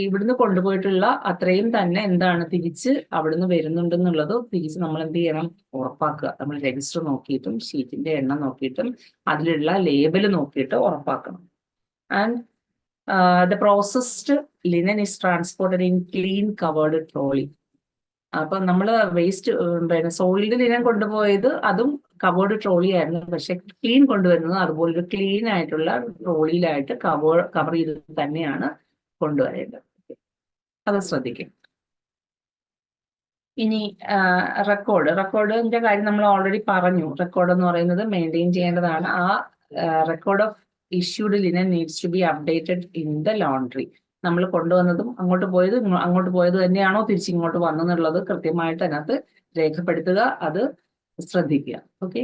ഇവിടുന്ന് കൊണ്ടുപോയിട്ടുള്ള അത്രയും തന്നെ എന്താണ് തിരിച്ച് അവിടുന്ന് വരുന്നുണ്ടെന്നുള്ളത് തിരിച്ച് നമ്മൾ എന്ത് ചെയ്യണം, ഉറപ്പാക്കുക. നമ്മൾ രജിസ്റ്റർ നോക്കിയിട്ടും ഷീറ്റിന്റെ എണ്ണം നോക്കിയിട്ടും അതിലുള്ള ലേബൽ നോക്കിയിട്ട് ഉറപ്പാക്കണം. And the processed linen is transported in clean covered trolley. അപ്പൊ നമ്മൾ സോയിൽഡ് ലിനൻ കൊണ്ടുപോയത് അതും കവേർഡ് ട്രോളി ആയിരുന്നു, പക്ഷെ ക്ലീൻ കൊണ്ടുവരുന്നത് അതുപോലൊരു ക്ലീൻ ആയിട്ടുള്ള ട്രോളിയിലായിട്ട് കവർ ചെയ്ത് തന്നെയാണ് കൊണ്ടുവരേണ്ടത്. അത് ശ്രദ്ധിക്കും. ഇനി റെക്കോർഡിന്റെ കാര്യം നമ്മൾ ഓൾറെഡി പറഞ്ഞു. റെക്കോർഡ് എന്ന് പറയുന്നത് മെയിൻറ്റെയിൻ ചെയ്യേണ്ടതാണ്. ആ record of issued linen needs to be updated in the laundry. നമ്മൾ കൊണ്ടുവന്നതും അങ്ങോട്ട് പോയത് തന്നെയാണോ തിരിച്ചിങ്ങോട്ട് വന്നെന്നുള്ളത് കൃത്യമായിട്ട് അതിനകത്ത് രേഖപ്പെടുത്തുക, അത് ശ്രദ്ധിക്കുക. ഓക്കെ.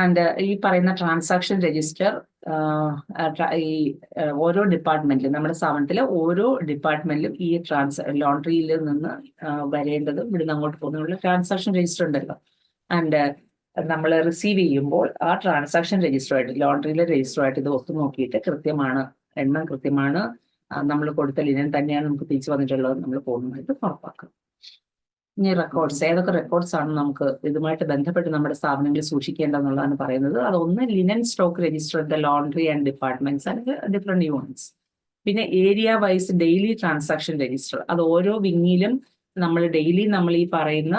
ആൻഡ് ഈ പറയുന്ന ട്രാൻസാക്ഷൻ രജിസ്റ്റർ ഈ ഓരോ ഡിപ്പാർട്ട്മെന്റിലും, നമ്മുടെ സ്ഥാപനത്തിലെ ഓരോ ഡിപ്പാർട്ട്മെന്റിലും ഈ ലോണ്ട്രിയിൽ നിന്ന് വരേണ്ടതും ഇവിടുന്ന് അങ്ങോട്ട് പോകുന്നതിനുള്ള ട്രാൻസാക്ഷൻ രജിസ്റ്റർ ഉണ്ടല്ലോ. ആൻഡ് നമ്മൾ റിസീവ് ചെയ്യുമ്പോൾ ആ ട്രാൻസാക്ഷൻ രജിസ്റ്ററുമായിട്ട്, ലോണ്ട്രിയിലെ രജിസ്റ്ററുമായിട്ട് ഇത് ഒത്തു നോക്കിയിട്ട് എണ്ണം കൃത്യമാണ്, നമ്മൾ കൊടുത്ത ലിനൻ തന്നെയാണ് നമുക്ക് തിരിച്ചു വന്നിട്ടുള്ളത് നമ്മൾ പൂർണ്ണമായിട്ട് ഉറപ്പാക്കുക. ഇനി റെക്കോർഡ്സ്, ഏതൊക്കെ റെക്കോർഡ്സ് ആണ് നമുക്ക് ഇതുമായിട്ട് ബന്ധപ്പെട്ട് നമ്മുടെ സ്ഥാപനങ്ങളിൽ സൂക്ഷിക്കേണ്ടതെന്നുള്ളതാണ് പറയുന്നത്. അതൊന്ന് linen stock register the laundry and departments and different units. പിന്നെ area wise daily transaction register, അത് ഓരോ വിങ്ങിലും നമ്മൾ ഈ പറയുന്ന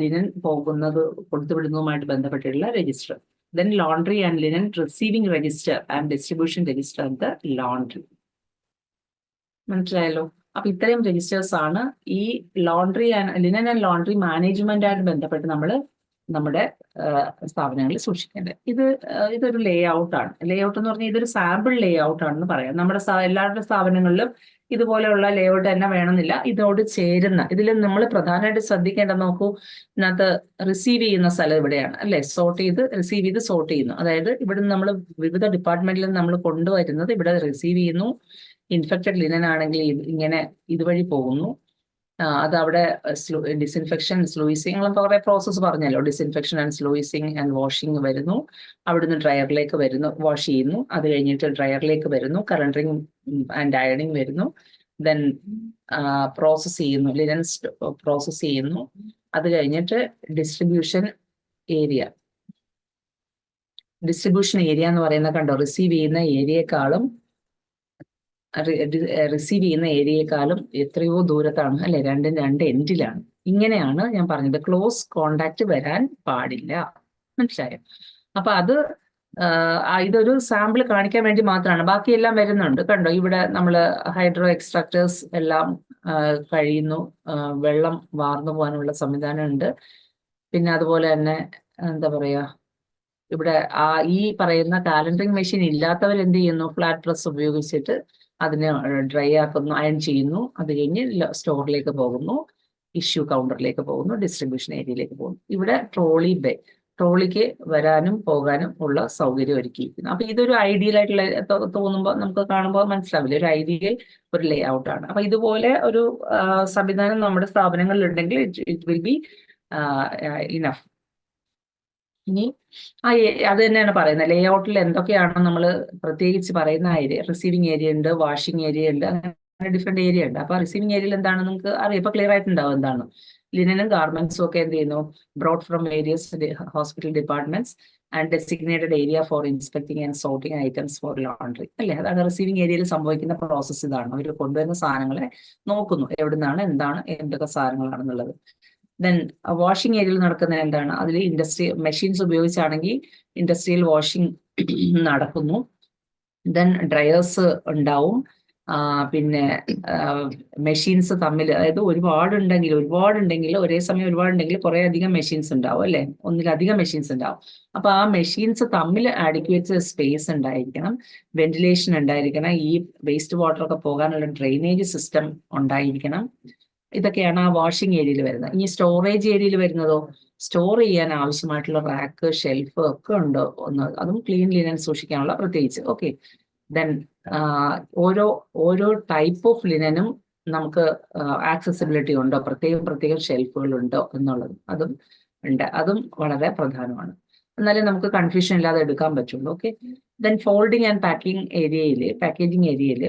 ലിനൻ പോകുന്നത് കൊടുത്തുവിടുന്നതുമായിട്ട് ബന്ധപ്പെട്ടിട്ടുള്ള register. Then laundry and linen receiving register and distribution register of the laundry. മനസ്സിലായല്ലോ? അപ്പൊ ഇത്രയും രജിസ്റ്റേഴ്സ് ആണ് ഈ ലിനൻ ആൻഡ് ലോണ്ട്രി മാനേജ്മെന്റായിട്ട് ബന്ധപ്പെട്ട് നമ്മൾ നമ്മുടെ സ്ഥാപനങ്ങളിൽ സൂക്ഷിക്കേണ്ടത്. ഇതൊരു ലേ ഔട്ട് ആണ്. ലേ ഔട്ട് എന്ന് പറഞ്ഞാൽ ഇതൊരു സാമ്പിൾ ലേ ഔട്ട് ആണെന്ന് പറയാം. നമ്മുടെ എല്ലാവരുടെ സ്ഥാപനങ്ങളിലും ഇതുപോലെയുള്ള ലേ ഔട്ട് തന്നെ വേണമെന്നില്ല. ഇതിനോട് ചേരുന്ന, ഇതിൽ നമ്മൾ പ്രധാനമായിട്ട് ശ്രദ്ധിക്കേണ്ടത്, നോക്കൂ, ഇതിനകത്ത് റിസീവ് ചെയ്യുന്ന സ്ഥലം ഇവിടെയാണ് അല്ലെ, റിസീവ് ചെയ്ത് സോർട്ട് ചെയ്യുന്നു. അതായത് ഇവിടെ നമ്മൾ വിവിധ ഡിപ്പാർട്ട്മെന്റിൽ നമ്മൾ കൊണ്ടുവരുന്നത് ഇവിടെ റിസീവ് ചെയ്യുന്നു. ഇൻഫെക്റ്റഡ് ലിനൻ ആണെങ്കിൽ ഇങ്ങനെ ഇതുവഴി പോകുന്നു. അത് അവിടെ ഡിസിൻഫെക്ഷൻ, സ്ലൂയിസിങ്, കുറെ പ്രോസസ്സ് പറഞ്ഞല്ലോ. ഡിസിൻഫെക്ഷൻ ആൻഡ് സ്ലൂയിസിങ് ആൻഡ് വാഷിംഗ് വരുന്നു. അവിടുന്ന് ഡ്രയറിലേക്ക് വരുന്നു, വാഷ് ചെയ്യുന്നു. അത് കഴിഞ്ഞിട്ട് ഡ്രയറിലേക്ക് വരുന്നു, കറണ്ടറിങ് ആൻഡ് അയണിങ് വരുന്നു. ദെൻ പ്രോസസ് ചെയ്യുന്നു, ലിനൻസ് പ്രോസസ് ചെയ്യുന്നു. അത് കഴിഞ്ഞിട്ട് ഡിസ്ട്രിബ്യൂഷൻ ഏരിയ എന്ന് പറയുന്ന കണ്ടോ, റിസീവ് ചെയ്യുന്ന ഏരിയയെക്കാളും എത്രയോ ദൂരത്താണ് അല്ലെ, രണ്ട് എൻഡിലാണ്. ഇങ്ങനെയാണ് ഞാൻ പറഞ്ഞത്, ക്ലോസ് കോണ്ടാക്ട് വരാൻ പാടില്ല. മനസ്സിലായോ? അപ്പൊ ഇതൊരു സാമ്പിൾ കാണിക്കാൻ വേണ്ടി മാത്രമാണ്. ബാക്കിയെല്ലാം വരുന്നുണ്ട് കണ്ടോ. ഇവിടെ നമ്മൾ ഹൈഡ്രോ എക്സ്ട്രാക്ടേഴ്സ് എല്ലാം കഴിയുന്നു, വെള്ളം വാർന്നു പോകാനുള്ള സംവിധാനം ഉണ്ട്. പിന്നെ അതുപോലെ തന്നെ എന്താ പറയാ, ഇവിടെ ഈ പറയുന്ന കാലണ്ടറിങ് മെഷീൻ ഇല്ലാത്തവർ എന്ത് ചെയ്യുന്നു, ഫ്ലാറ്റ് പ്രസ് ഉപയോഗിച്ചിട്ട് അതിനെ ഡ്രൈ ആക്കുന്നു, അയൺ ചെയ്യുന്നു. അത് കഴിഞ്ഞ് സ്റ്റോറിലേക്ക് പോകുന്നു, ഇഷ്യൂ കൗണ്ടറിലേക്ക് പോകുന്നു, ഡിസ്ട്രിബ്യൂഷൻ ഏരിയയിലേക്ക് പോകുന്നു. ഇവിടെ ട്രോളിക്ക് വരാനും പോകാനും ഉള്ള സൗകര്യം ഒരുക്കിയിരിക്കുന്നു. അപ്പൊ ഇതൊരു ഐഡിയൽ ആയിട്ടുള്ള തോന്നുമ്പോൾ നമുക്ക് കാണുമ്പോൾ മനസ്സിലാവില്ല, ഒരു ഐഡിയൽ ഒരു ലേ ഔട്ട് ആണ്. അപ്പൊ ഇതുപോലെ ഒരു സംവിധാനം നമ്മുടെ സ്ഥാപനങ്ങളിൽ ഉണ്ടെങ്കിൽ ഇറ്റ് വിൽ ബി ഇനഫ്. ഇനി അത് തന്നെയാണ് പറയുന്നത്, ലേ ഔട്ടിൽ എന്തൊക്കെയാണ് നമ്മൾ പ്രത്യേകിച്ച് പറയുന്ന ഏരിയ. റിസീവിംഗ് ഏരിയ ഉണ്ട്, വാഷിംഗ് ഏരിയ ഉണ്ട്, അങ്ങനെ ഡിഫറെന്റ് ഏരിയ ഉണ്ട്. അപ്പൊ റിസീവിംഗ് ഏരിയയിൽ എന്താണ് നിങ്ങൾക്ക് അറിയാം, ഇപ്പൊ ക്ലിയർ ആയിട്ടുണ്ടാവും എന്താണ്. ലിനനും ഗാർമെന്റ്സും ഒക്കെ എന്ത് ചെയ്യുന്നു, brought from various hospital departments and designated area for inspecting and sorting items for laundry അല്ലെ. അതാണ് റിസീവിംഗ് ഏരിയയിൽ സംഭവിക്കുന്ന പ്രോസസ്സ്. ഇതാണ് അവർ കൊണ്ടുവരുന്ന സാധനങ്ങളെ നോക്കുന്നു, എവിടുന്നാണ്, എന്തൊക്കെ സാധനങ്ങളാണെന്നുള്ളത്. ദെൻ വാഷിംഗ് ഏരിയയിൽ നടക്കുന്ന എന്താണ്, അതിൽ മെഷീൻസ് ഉപയോഗിച്ചാണെങ്കിൽ ഇൻഡസ്ട്രിയൽ വാഷിംഗ് നടക്കുന്നു. ദെൻ ഡ്രയേഴ്സ് ഉണ്ടാവും. പിന്നെ മെഷീൻസ് തമ്മിൽ, അതായത് ഒരുപാടുണ്ടെങ്കിൽ ഒരേ സമയം ഒരുപാടുണ്ടെങ്കിൽ കുറെ അധികം മെഷീൻസ് ഉണ്ടാവും അല്ലെ, ഒന്നിലധികം മെഷീൻസ് ഉണ്ടാവും. അപ്പൊ ആ മെഷീൻസ് തമ്മിൽ ആഡിക്വേറ്റ് സ്പേസ് ഉണ്ടായിരിക്കണം, വെന്റിലേഷൻ ഉണ്ടായിരിക്കണം, ഈ വേസ്റ്റ് വാട്ടർ ഒക്കെ പോകാനുള്ള ഡ്രെയിനേജ് സിസ്റ്റം ഉണ്ടായിരിക്കണം. ഇതൊക്കെയാണ് ആ വാഷിംഗ് ഏരിയയിൽ വരുന്നത്. ഇനി സ്റ്റോറേജ് ഏരിയയിൽ വരുന്നതോ, സ്റ്റോർ ചെയ്യാൻ ആവശ്യമായിട്ടുള്ള റാക്ക്, ഷെൽഫ് ഒക്കെ ഉണ്ടോ ഒന്ന്, അതും ക്ലീൻ ലിനൻ സൂക്ഷിക്കാനുള്ള പ്രത്യേകിച്ച്. ഓക്കെ. ദെൻ ഓരോ ടൈപ്പ് ഓഫ് ലിനനും നമുക്ക് ആക്സസിബിലിറ്റി ഉണ്ടോ, പ്രത്യേകം ഷെൽഫുകൾ ഉണ്ടോ എന്നുള്ളതും അതും ഉണ്ട്. അതും വളരെ പ്രധാനമാണ്. എന്നാലേ നമുക്ക് കൺഫ്യൂഷൻ ഇല്ലാതെ എടുക്കാൻ പറ്റുള്ളൂ. Okay. Then folding and packaging ഏരിയയിൽ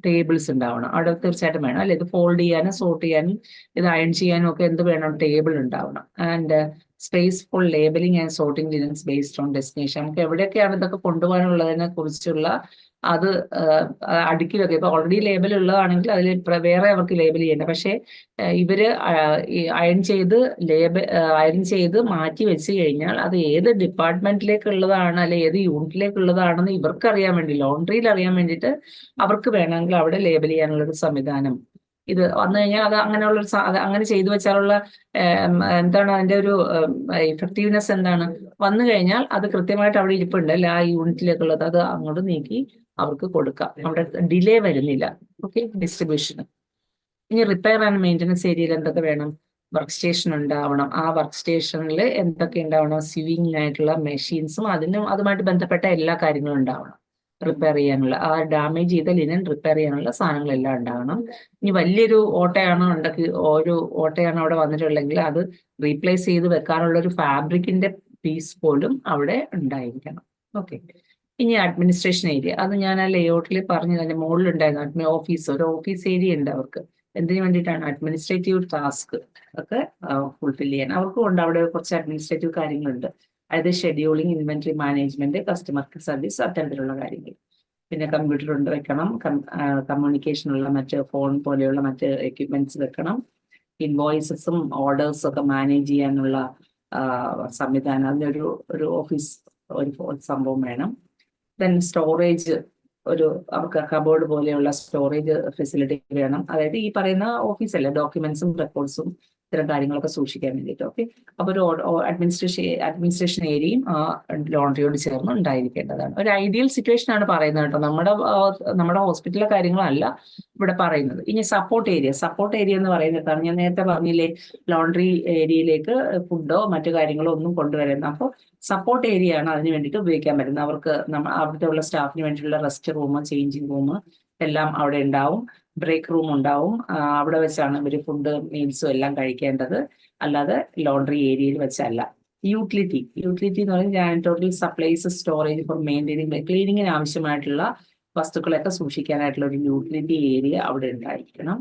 ടേബിൾസ് ഉണ്ടാവണം. അവിടെ തീർച്ചയായിട്ടും വേണം അല്ലെ, ഇത് ഫോൾഡ് ചെയ്യാനും സോർട്ട് ചെയ്യാനും ഇത് അയൺ ചെയ്യാനും ഒക്കെ എന്ത് വേണം, ടേബിൾ ഉണ്ടാവണം. And space four labelling and sorting linens based on destination. നമുക്ക് എവിടെയൊക്കെയാണ് ഇതൊക്കെ കൊണ്ടുപോകാനുള്ളതിനെ കുറിച്ചുള്ള അത് അടുക്കിലൊക്കെ ഇപ്പൊ ഓൾറെഡി ലേബൽ ഉള്ളതാണെങ്കിൽ അതിൽ വേറെ അവർക്ക് ലേബൽ ചെയ്യേണ്ട. പക്ഷേ ഇവര് അയൺ ചെയ്ത് മാറ്റി വെച്ച് കഴിഞ്ഞാൽ അത് ഏത് ഡിപ്പാർട്ട്മെന്റിലേക്കുള്ളതാണ് അല്ലെ ഏത് യൂണിറ്റിലേക്കുള്ളതാണെന്ന് ഇവർക്ക് അറിയാൻ വേണ്ടി, ലോണ്ടറിയിൽ അറിയാൻ വേണ്ടിയിട്ട് അവർക്ക് വേണമെങ്കിൽ അവിടെ ലേബൽ ചെയ്യാനുള്ള ഒരു സംവിധാനം ഇത് വന്നു കഴിഞ്ഞാൽ അത് അങ്ങനെയുള്ള അങ്ങനെ ചെയ്തു വെച്ചാലുള്ള എന്താണ് അതിന്റെ ഒരു ഇഫക്റ്റീവ്നെസ് എന്താണ്, വന്നു കഴിഞ്ഞാൽ അത് കൃത്യമായിട്ട് അവിടെ ഇരിപ്പുണ്ട് അല്ലെ ആ യൂണിറ്റിലേക്കുള്ളത്, അത് അങ്ങോട്ട് നീക്കി അവർക്ക് കൊടുക്കാം. അവിടെ ഡിലേ വരുന്നില്ല. Okay, distribution. ഇനി റിപ്പയർ ആൻഡ് മെയിൻ്റനൻസ് ഏരിയയിൽ എന്തൊക്കെ വേണം? വർക്ക് സ്റ്റേഷൻ ഉണ്ടാവണം. ആ വർക്ക് സ്റ്റേഷനിൽ എന്തൊക്കെ ഉണ്ടാവണം? സ്വിവിങ് ആയിട്ടുള്ള മെഷീൻസും അതുമായിട്ട് ബന്ധപ്പെട്ട എല്ലാ കാര്യങ്ങളും ഉണ്ടാവണം. റിപ്പയർ ചെയ്യാനുള്ള ആ ഡാമേജ് ചെയ്ത ലിനൻ റിപ്പയർ ചെയ്യാനുള്ള സാധനങ്ങളെല്ലാം ഉണ്ടാവണം. ഇനി വലിയൊരു ഓട്ടയാണോ ഒരു ഓട്ടയാണോ അവിടെ വന്നിട്ടുള്ളെങ്കിൽ അത് റീപ്ലേസ് ചെയ്ത് വെക്കാനുള്ള ഒരു ഫാബ്രിക്കിന്റെ പീസ് പോലും അവിടെ ഉണ്ടായിരിക്കണം. ഓക്കെ. ഇനി അഡ്മിനിസ്ട്രേഷൻ ഏരിയ, അത് ഞാൻ ആ ലേഔട്ടിൽ പറഞ്ഞു തന്നെ മുകളിലുണ്ടായിരുന്നു. ഒരു ഓഫീസ് ഏരിയ ഉണ്ട് അവർക്ക്. എന്തിനു വേണ്ടിയിട്ടാണ്? അഡ്മിനിസ്ട്രേറ്റീവ് ടാസ്ക് ഒക്കെ ഫുൾഫിൽ ചെയ്യാൻ അവർക്കും ഉണ്ട്. അവിടെ കുറച്ച് അഡ്മിനിസ്ട്രേറ്റീവ് കാര്യങ്ങളുണ്ട്. അതായത് scheduling, inventory management, customer service, അത്തരത്തിലുള്ള കാര്യങ്ങൾ. പിന്നെ കമ്പ്യൂട്ടർ ഉണ്ട് വെക്കണം, കമ്മ്യൂണിക്കേഷനുള്ള മറ്റ് ഫോൺ പോലെയുള്ള മറ്റ് എക്യുപ്മെന്റ്സ് വെക്കണം, ഇൻവോയ്സസും ഓർഡേഴ്സും ഒക്കെ മാനേജ് ചെയ്യാനുള്ള സംവിധാനം, അതിനൊരു ഓഫീസ് ഒരു സംഭവം വേണം. ദെൻ സ്റ്റോറേജ്, അവർക്ക് കബോർഡ് പോലെയുള്ള സ്റ്റോറേജ് ഫെസിലിറ്റി വേണം. അതായത് ഈ പറയുന്ന ഓഫീസല്ലേ, ഡോക്യുമെന്റ്സും റെക്കോർഡ്സും ഇത്തരം കാര്യങ്ങളൊക്കെ സൂക്ഷിക്കാൻ വേണ്ടിയിട്ട്. ഓക്കെ, അപ്പോൾ ഒരു അഡ്മിനിസ്ട്രേഷൻ ഏരിയയും ആ ലോണ്ടറിയോട് ചേർന്ന് ഉണ്ടായിരിക്കേണ്ടതാണ്. ഒരു ഐഡിയൽ സിറ്റുവേഷൻ ആണ് പറയുന്നത് കേട്ടോ, നമ്മുടെ ഹോസ്പിറ്റലിലെ കാര്യങ്ങളല്ല ഇവിടെ പറയുന്നത്. ഇനി സപ്പോർട്ട് ഏരിയ എന്ന് പറയുന്നതാണ് ഞാൻ നേരത്തെ പറഞ്ഞില്ലേ, ലോണ്ടറി ഏരിയയിലേക്ക് ഫുഡോ മറ്റു കാര്യങ്ങളോ ഒന്നും കൊണ്ടുവരുന്നത്. അപ്പോൾ സപ്പോർട്ട് ഏരിയ ആണ് അതിന് വേണ്ടിയിട്ട് ഉപയോഗിക്കാൻ പറ്റുന്നത്. അവർക്ക് അവിടുത്തെ ഉള്ള സ്റ്റാഫിന് വേണ്ടിയിട്ടുള്ള റെസ്റ്റ് റൂം, ചേഞ്ചിങ് റൂം എല്ലാം അവിടെ ഉണ്ടാവും. ബ്രേക്ക് റൂം ഉണ്ടാവും. അവിടെ വെച്ചാണ് ഇവർ ഫുഡ് മീൽസും എല്ലാം കഴിക്കേണ്ടത്, അല്ലാതെ ലോണ്ടറി ഏരിയയിൽ വെച്ചല്ല. യൂട്ടിലിറ്റി എന്ന് പറയുന്നത് ജാനിറ്റോറിയൽ സപ്ലൈസ്, സ്റ്റോറേജ് ഫോർ മെയിൻറ്റെയിനിങ്, ക്ലീനിങ്ങിന് ആവശ്യമായിട്ടുള്ള വസ്തുക്കളൊക്കെ സൂക്ഷിക്കാനായിട്ടുള്ള ഒരു യൂട്ടിലിറ്റി ഏരിയ അവിടെ ഉണ്ടായിരിക്കണം.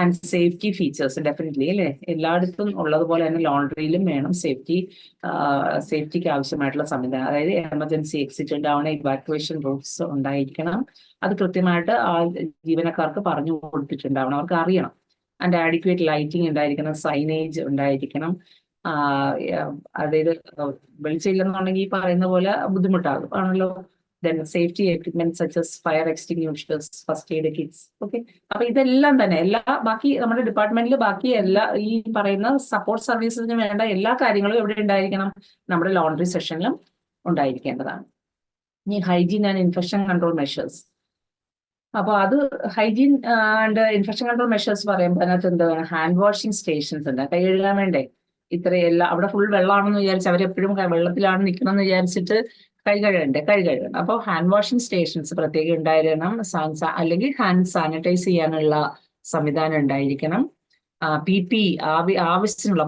ആൻഡ് സേഫ്റ്റി ഫീച്ചേഴ്സ് ഡെഫിനറ്റ്ലി അല്ലേ, എല്ലായിടത്തും ഉള്ളതുപോലെ തന്നെ ലോണ്ടറിയിലും വേണം സേഫ്റ്റിക്ക് ആവശ്യമായിട്ടുള്ള സംവിധാനം. അതായത് എമർജൻസി എക്സിറ്റ് ഉണ്ടാവണം, ഇവാക്യുവേഷൻ റൂട്ട്സ് ഉണ്ടായിരിക്കണം. അത് കൃത്യമായിട്ട് ആ ജീവനക്കാർക്ക് പറഞ്ഞു കൊടുത്തിട്ടുണ്ടാവണം, അവർക്ക് അറിയണം. ആൻഡ് ആഡിക്വേറ്റ് ലൈറ്റിംഗ് ഉണ്ടായിരിക്കണം, സൈനേജ് ഉണ്ടായിരിക്കണം. അതായത് വെളിച്ചില്ലെന്നുണ്ടെങ്കിൽ ഈ പറയുന്ന പോലെ ബുദ്ധിമുട്ടാകും ആണല്ലോ. Then safety equipment such as fire extinguishers, first aid kits. Okay, അപ്പൊ ഇതെല്ലാം തന്നെ ബാക്കി നമ്മുടെ ഡിപ്പാർട്ട്മെന്റിൽ ബാക്കി ഈ പറയുന്ന സപ്പോർട്ട് സർവീസിന് വേണ്ട എല്ലാ കാര്യങ്ങളും എവിടെ ഉണ്ടായിരിക്കണം? നമ്മുടെ ലോണ്ടറി സെഷനിലും ഉണ്ടായിരിക്കേണ്ടതാണ്. ഇനി hygiene and infection control measures. അപ്പൊ അത് hygiene and infection control measures പറയുമ്പോൾ അതിനകത്ത് എന്താണ്? ഹാൻഡ് വാഷിംഗ് സ്റ്റേഷൻസ് ഉണ്ട്. കൈ കഴുകാൻ വേണ്ടേ? ഇത്രയെല്ലാം അവിടെ ഫുൾ വെള്ളമാണെന്ന് വിചാരിച്ച് അവരെപ്പോഴും വെള്ളത്തിലാണ് നിൽക്കണമെന്ന് വിചാരിച്ചിട്ട് കൈ കഴുകണം. അപ്പോൾ ഹാൻഡ് വാഷിംഗ് സ്റ്റേഷൻസ് പ്രത്യേകം ഉണ്ടായിരിക്കണം. അല്ലെങ്കിൽ ഹാൻഡ് സാനിറ്റൈസ് ചെയ്യാനുള്ള സംവിധാനം ഉണ്ടായിരിക്കണം. PPE ആവശ്യത്തിനുള്ള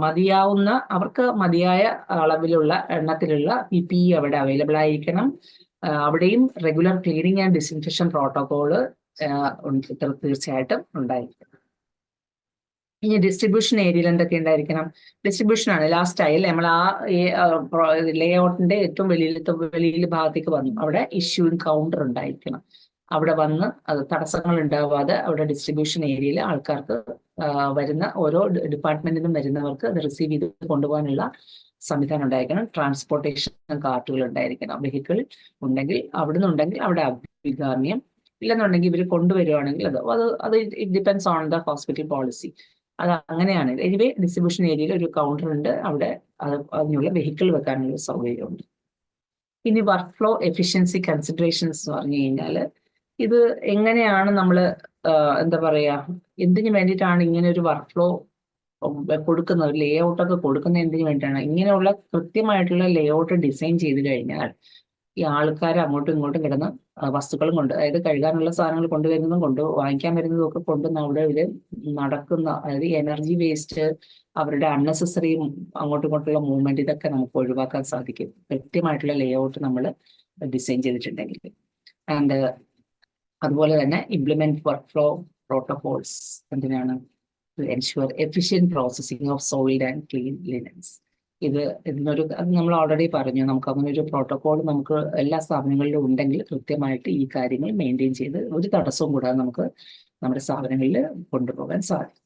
അവർക്ക് മതിയായ അളവിലുള്ള എണ്ണത്തിലുള്ള PPE അവിടെ അവൈലബിൾ ആയിരിക്കണം. അവിടെയും regular cleaning and disinfection protocol തീർച്ചയായിട്ടും ഉണ്ടായിരിക്കണം. ഇനി ഡിസ്ട്രിബ്യൂഷൻ ഏരിയയിൽ എന്തൊക്കെ ഉണ്ടായിരിക്കണം? ഡിസ്ട്രിബ്യൂഷൻ ആണ് ലാസ്റ്റ് ആയി നമ്മൾ ലേ ഔട്ടിന്റെ ഏറ്റവും വലിയ ഭാഗത്തേക്ക് വന്നു. അവിടെ ഇഷ്യൂയിങ് കൗണ്ടർ ഉണ്ടായിരിക്കണം. അവിടെ വന്ന് അത് തടസ്സങ്ങൾ ഉണ്ടാവാതെ അവിടെ ഡിസ്ട്രിബ്യൂഷൻ ഏരിയയിൽ ആൾക്കാർക്ക് വരുന്ന ഓരോ ഡിപ്പാർട്ട്മെന്റിൽ നിന്നും വരുന്നവർക്ക് അത് റിസീവ് ചെയ്ത് കൊണ്ടുപോകാനുള്ള സംവിധാനം ഉണ്ടായിരിക്കണം. ട്രാൻസ്പോർട്ടേഷൻ കാർട്ടുകൾ ഉണ്ടായിരിക്കണം. വെഹിക്കിൾ ഉണ്ടെങ്കിൽ അവിടെ അഭികാമ്യം, ഇല്ലെന്നുണ്ടെങ്കിൽ ഇവർ കൊണ്ടുവരുവാണെങ്കിൽ അത് it depends on the hospital policy. അത് അങ്ങനെയാണ്. എനിവേ ഡിസ്ട്രിബ്യൂഷൻ ഏരിയയിൽ ഒരു കൗണ്ടർ ഉണ്ട്, അവിടെ അതിനുള്ള വെഹിക്കിൾ വെക്കാനുള്ള സൗകര്യമുണ്ട്. ഇനി വർക്ക് ഫ്ലോ എഫിഷ്യൻസി കൺസിഡറേഷൻസ് എന്ന് പറഞ്ഞു കഴിഞ്ഞാൽ ഇത് എങ്ങനെയാണ് നമ്മൾ എന്താ പറയാ, എന്തിനു വേണ്ടിയിട്ടാണ് ഇങ്ങനെ ഒരു വർക്ക് ഫ്ലോ കൊടുക്കുന്നത്, ഒരു ലേ ഔട്ടൊക്കെ കൊടുക്കുന്നത് എന്തിനു വേണ്ടിയിട്ടാണ്? ഇങ്ങനെയുള്ള കൃത്യമായിട്ടുള്ള ലേ ഔട്ട് ഡിസൈൻ ചെയ്ത് കഴിഞ്ഞാൽ ഈ ആൾക്കാർ അങ്ങോട്ടും ഇങ്ങോട്ടും കിടന്ന് വസ്തുക്കളും കൊണ്ട്, അതായത് കഴുകാനുള്ള സാധനങ്ങൾ കൊണ്ടുവരുന്നതും വാങ്ങിക്കാൻ വരുന്നതും ഒക്കെ കൊണ്ട് അവിടെ ഇവര് നടക്കുന്ന, അതായത് എനർജി വേസ്റ്റ്, അവരുടെ അൺനെസസറി അങ്ങോട്ടും ഇങ്ങോട്ടുള്ള മൂവ്മെന്റ്, ഇതൊക്കെ നമുക്ക് ഒഴിവാക്കാൻ സാധിക്കും കൃത്യമായിട്ടുള്ള ലേ ഔട്ട് നമ്മൾ ഡിസൈൻ ചെയ്തിട്ടുണ്ടെങ്കിൽ. ആൻഡ് അതുപോലെ തന്നെ ഇംപ്ലിമെന്റ് വർക്ക് ഫ്ലോ പ്രോട്ടോകോൾസ് എന്തിനാണ്? To ensure efficient processing of soiled and clean linens. ഇത് അത് നമ്മൾ ഓൾറെഡി പറഞ്ഞു, നമുക്ക് അങ്ങനെ ഒരു പ്രോട്ടോകോൾ നമുക്ക് എല്ലാ സ്ഥാപനങ്ങളിലും ഉണ്ടെങ്കിൽ കൃത്യമായിട്ട് ഈ കാര്യങ്ങൾ മെയിൻറ്റെയിൻ ചെയ്ത് ഒരു തടസ്സവും കൂടാതെ നമുക്ക് നമ്മുടെ സ്ഥാപനങ്ങളിൽ കൊണ്ടുപോകാൻ സാധിക്കും.